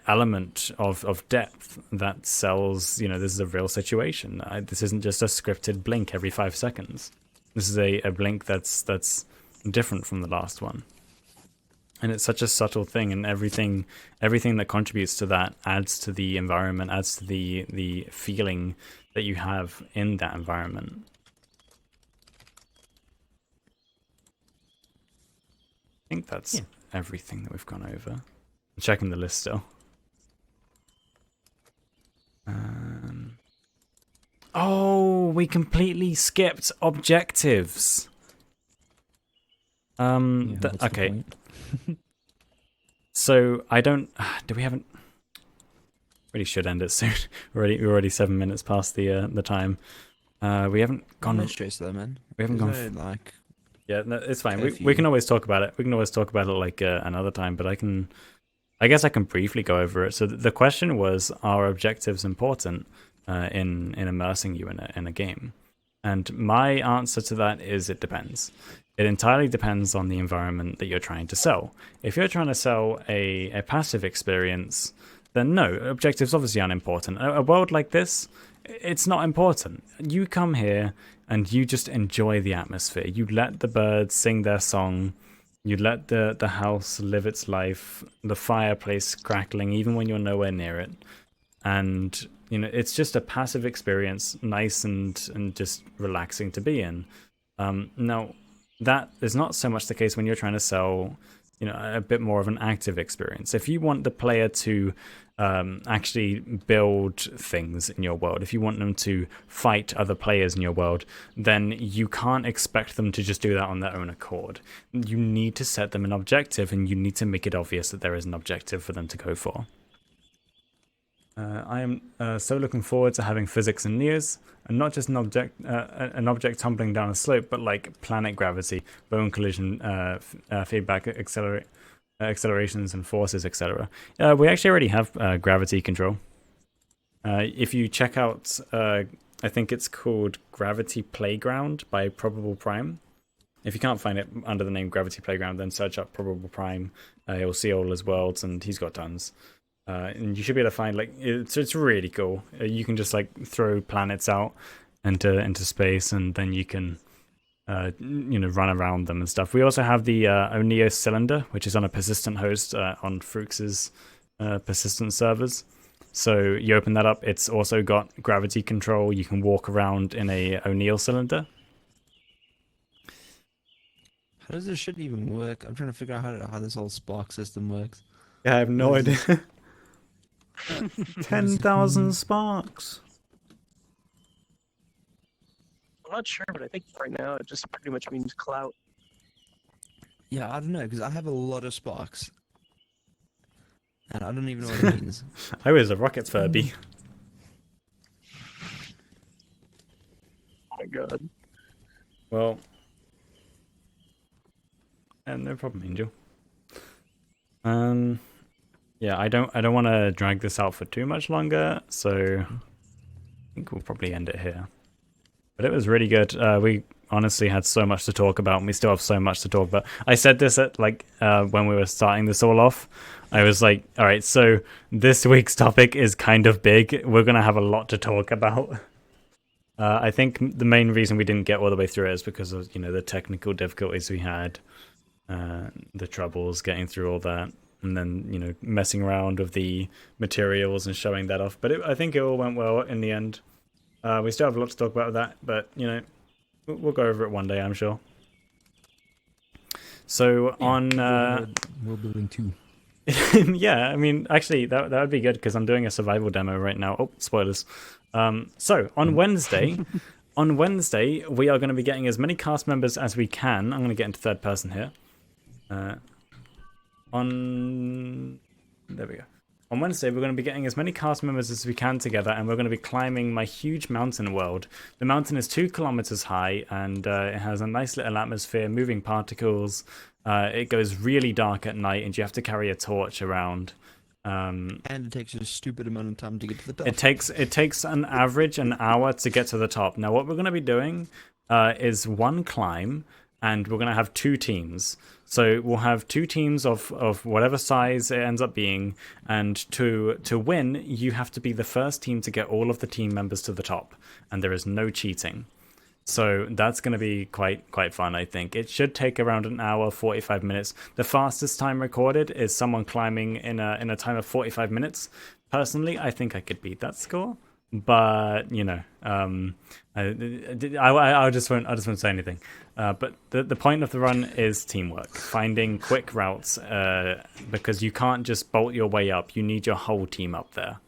element of depth that sells, this is a real situation. This isn't just a scripted blink every 5 seconds. This is a blink that's different from the last one. And it's such a subtle thing, and everything that contributes to that adds to the environment, adds to the feeling that you have in that environment. I think that's everything that we've gone over. I'm checking the list still. Oh, we completely skipped objectives. Okay. So I don't. Do we haven't? Really should end it soon. We're already 7 minutes past the time. We haven't gone. No stress though, man. We haven't There's gone. no, like. Yeah, no, it's fine. We can always talk about it. We can always talk about it like another time. But I guess I can briefly go over it. So the question was, are objectives important in immersing you in a game? And my answer to that is it depends. It entirely depends on the environment that you're trying to sell. If you're trying to sell a passive experience, then no, objectives obviously aren't important. A world like this, it's not important. You come here and you just enjoy the atmosphere. You let the birds sing their song. You let the house live its life, the fireplace crackling even when you're nowhere near it. And, it's just a passive experience, nice and just relaxing to be in. Now, that is not so much the case when you're trying to sell, a bit more of an active experience. If you want the player to actually build things in your world, if you want them to fight other players in your world, then you can't expect them to just do that on their own accord. You need to set them an objective, and you need to make it obvious that there is an objective for them to go for. I am so looking forward to having physics in Neos, and not just an object tumbling down a slope, but like planet gravity, bone collision, feedback, accelerations and forces, etc. We actually already have gravity control. If you check out, I think it's called Gravity Playground by Probable Prime. If you can't find it under the name Gravity Playground, then search up Probable Prime. You'll see all his worlds, and he's got tons. And you should be able to find it's really cool. You can just throw planets out into space, and then you can run around them and stuff. We also have the Neos cylinder, which is on a persistent host on Frux's persistent servers. So you open that up. It's also got gravity control. You can walk around in a O'Neill cylinder. How does this shit even work? I'm trying to figure out how this whole spark system works. Yeah, I have no idea. 10,000 sparks. I'm not sure, but I think right now it just pretty much means clout. Yeah, I don't know, because I have a lot of sparks. And I don't even know what it means. I was a rocket Furby. Oh my god. Well, no problem, Angel. Yeah, I don't want to drag this out for too much longer, so I think we'll probably end it here. But it was really good. We honestly had so much to talk about, and we still have so much to talk about. I said this at when we were starting this all off. I was like, all right, so this week's topic is kind of big. We're gonna have a lot to talk about. I think the main reason we didn't get all the way through it is because of the technical difficulties we had, the troubles getting through all that. And then, messing around with the materials and showing that off. But I think it all went well in the end. We still have a lot to talk about with that, but you know, we'll go over it one day, I'm sure. So on world building 2. yeah, I mean, actually, that would be good because I'm doing a survival demo right now. Oh, spoilers. So on Wednesday, we are going to be getting as many cast members as we can. I'm going to get into third person here. There we go. On Wednesday, we're going to be getting as many cast members as we can together, and we're going to be climbing my huge mountain world. The mountain is 2 kilometers high, and it has a nice little atmosphere, moving particles. It goes really dark at night, and you have to carry a torch around. And it takes a stupid amount of time to get to the top. It takes an average an hour to get to the top. Now, what we're going to be doing is one climb, and we're going to have 2 teams. So we'll have 2 teams of whatever size it ends up being, and to win, you have to be the first team to get all of the team members to the top, and there is no cheating. So that's going to be quite fun, I think. It should take around an hour, 45 minutes. The fastest time recorded is someone climbing in a time of 45 minutes. Personally, I think I could beat that score, but you know, I just won't say anything. But the point of the run is teamwork, finding quick routes, because you can't just bolt your way up. You need your whole team up there.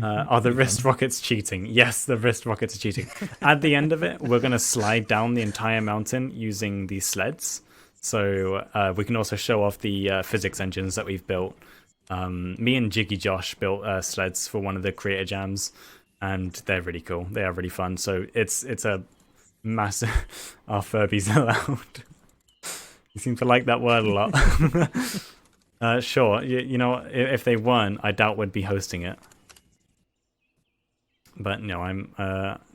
Are the wrist rockets cheating? Yes, the wrist rockets are cheating. At the end of it, we're going to slide down the entire mountain using these sleds. So we can also show off the physics engines that we've built. Me and Jiggy Josh built sleds for one of the creator jams, and they're really cool. They are really fun. So it's a massive... Are Furbies allowed? You seem to like that word a lot. Sure. You know, if they weren't, I doubt we'd be hosting it. But no,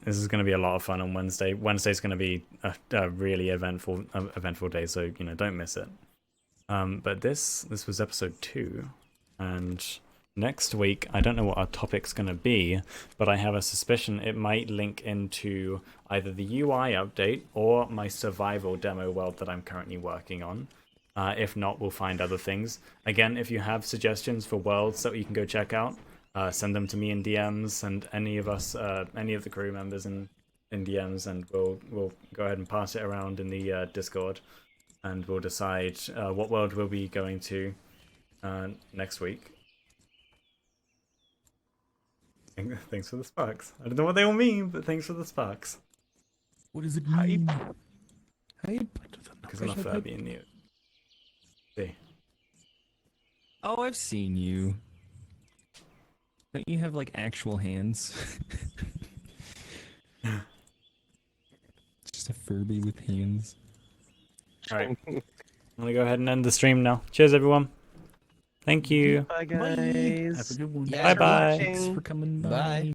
this is going to be a lot of fun on Wednesday. Wednesday's going to be a really eventful day, so you know, don't miss it. But this was episode 2, and next week I don't know what our topic's going to be, but I have a suspicion it might link into either the UI update or my survival demo world that I'm currently working on. If not, we'll find other things. Again, if you have suggestions for worlds that you can go check out, send them to me in DMs, and any of the crew members in DMs, and we'll go ahead and pass it around in the Discord, and we'll decide what world we'll be going to next week. Thanks for the sparks. I don't know what they all mean, but thanks for the sparks. What does it mean? Hype. Because I'm not Furby and you. See. Oh, I've seen you. Don't you have like actual hands? Just a Furby with hands. Alright. I'm gonna go ahead and end the stream now. Cheers, everyone. Thank you. Bye, guys. Bye. Have a good one. Yeah, bye. Thanks for coming by. Bye.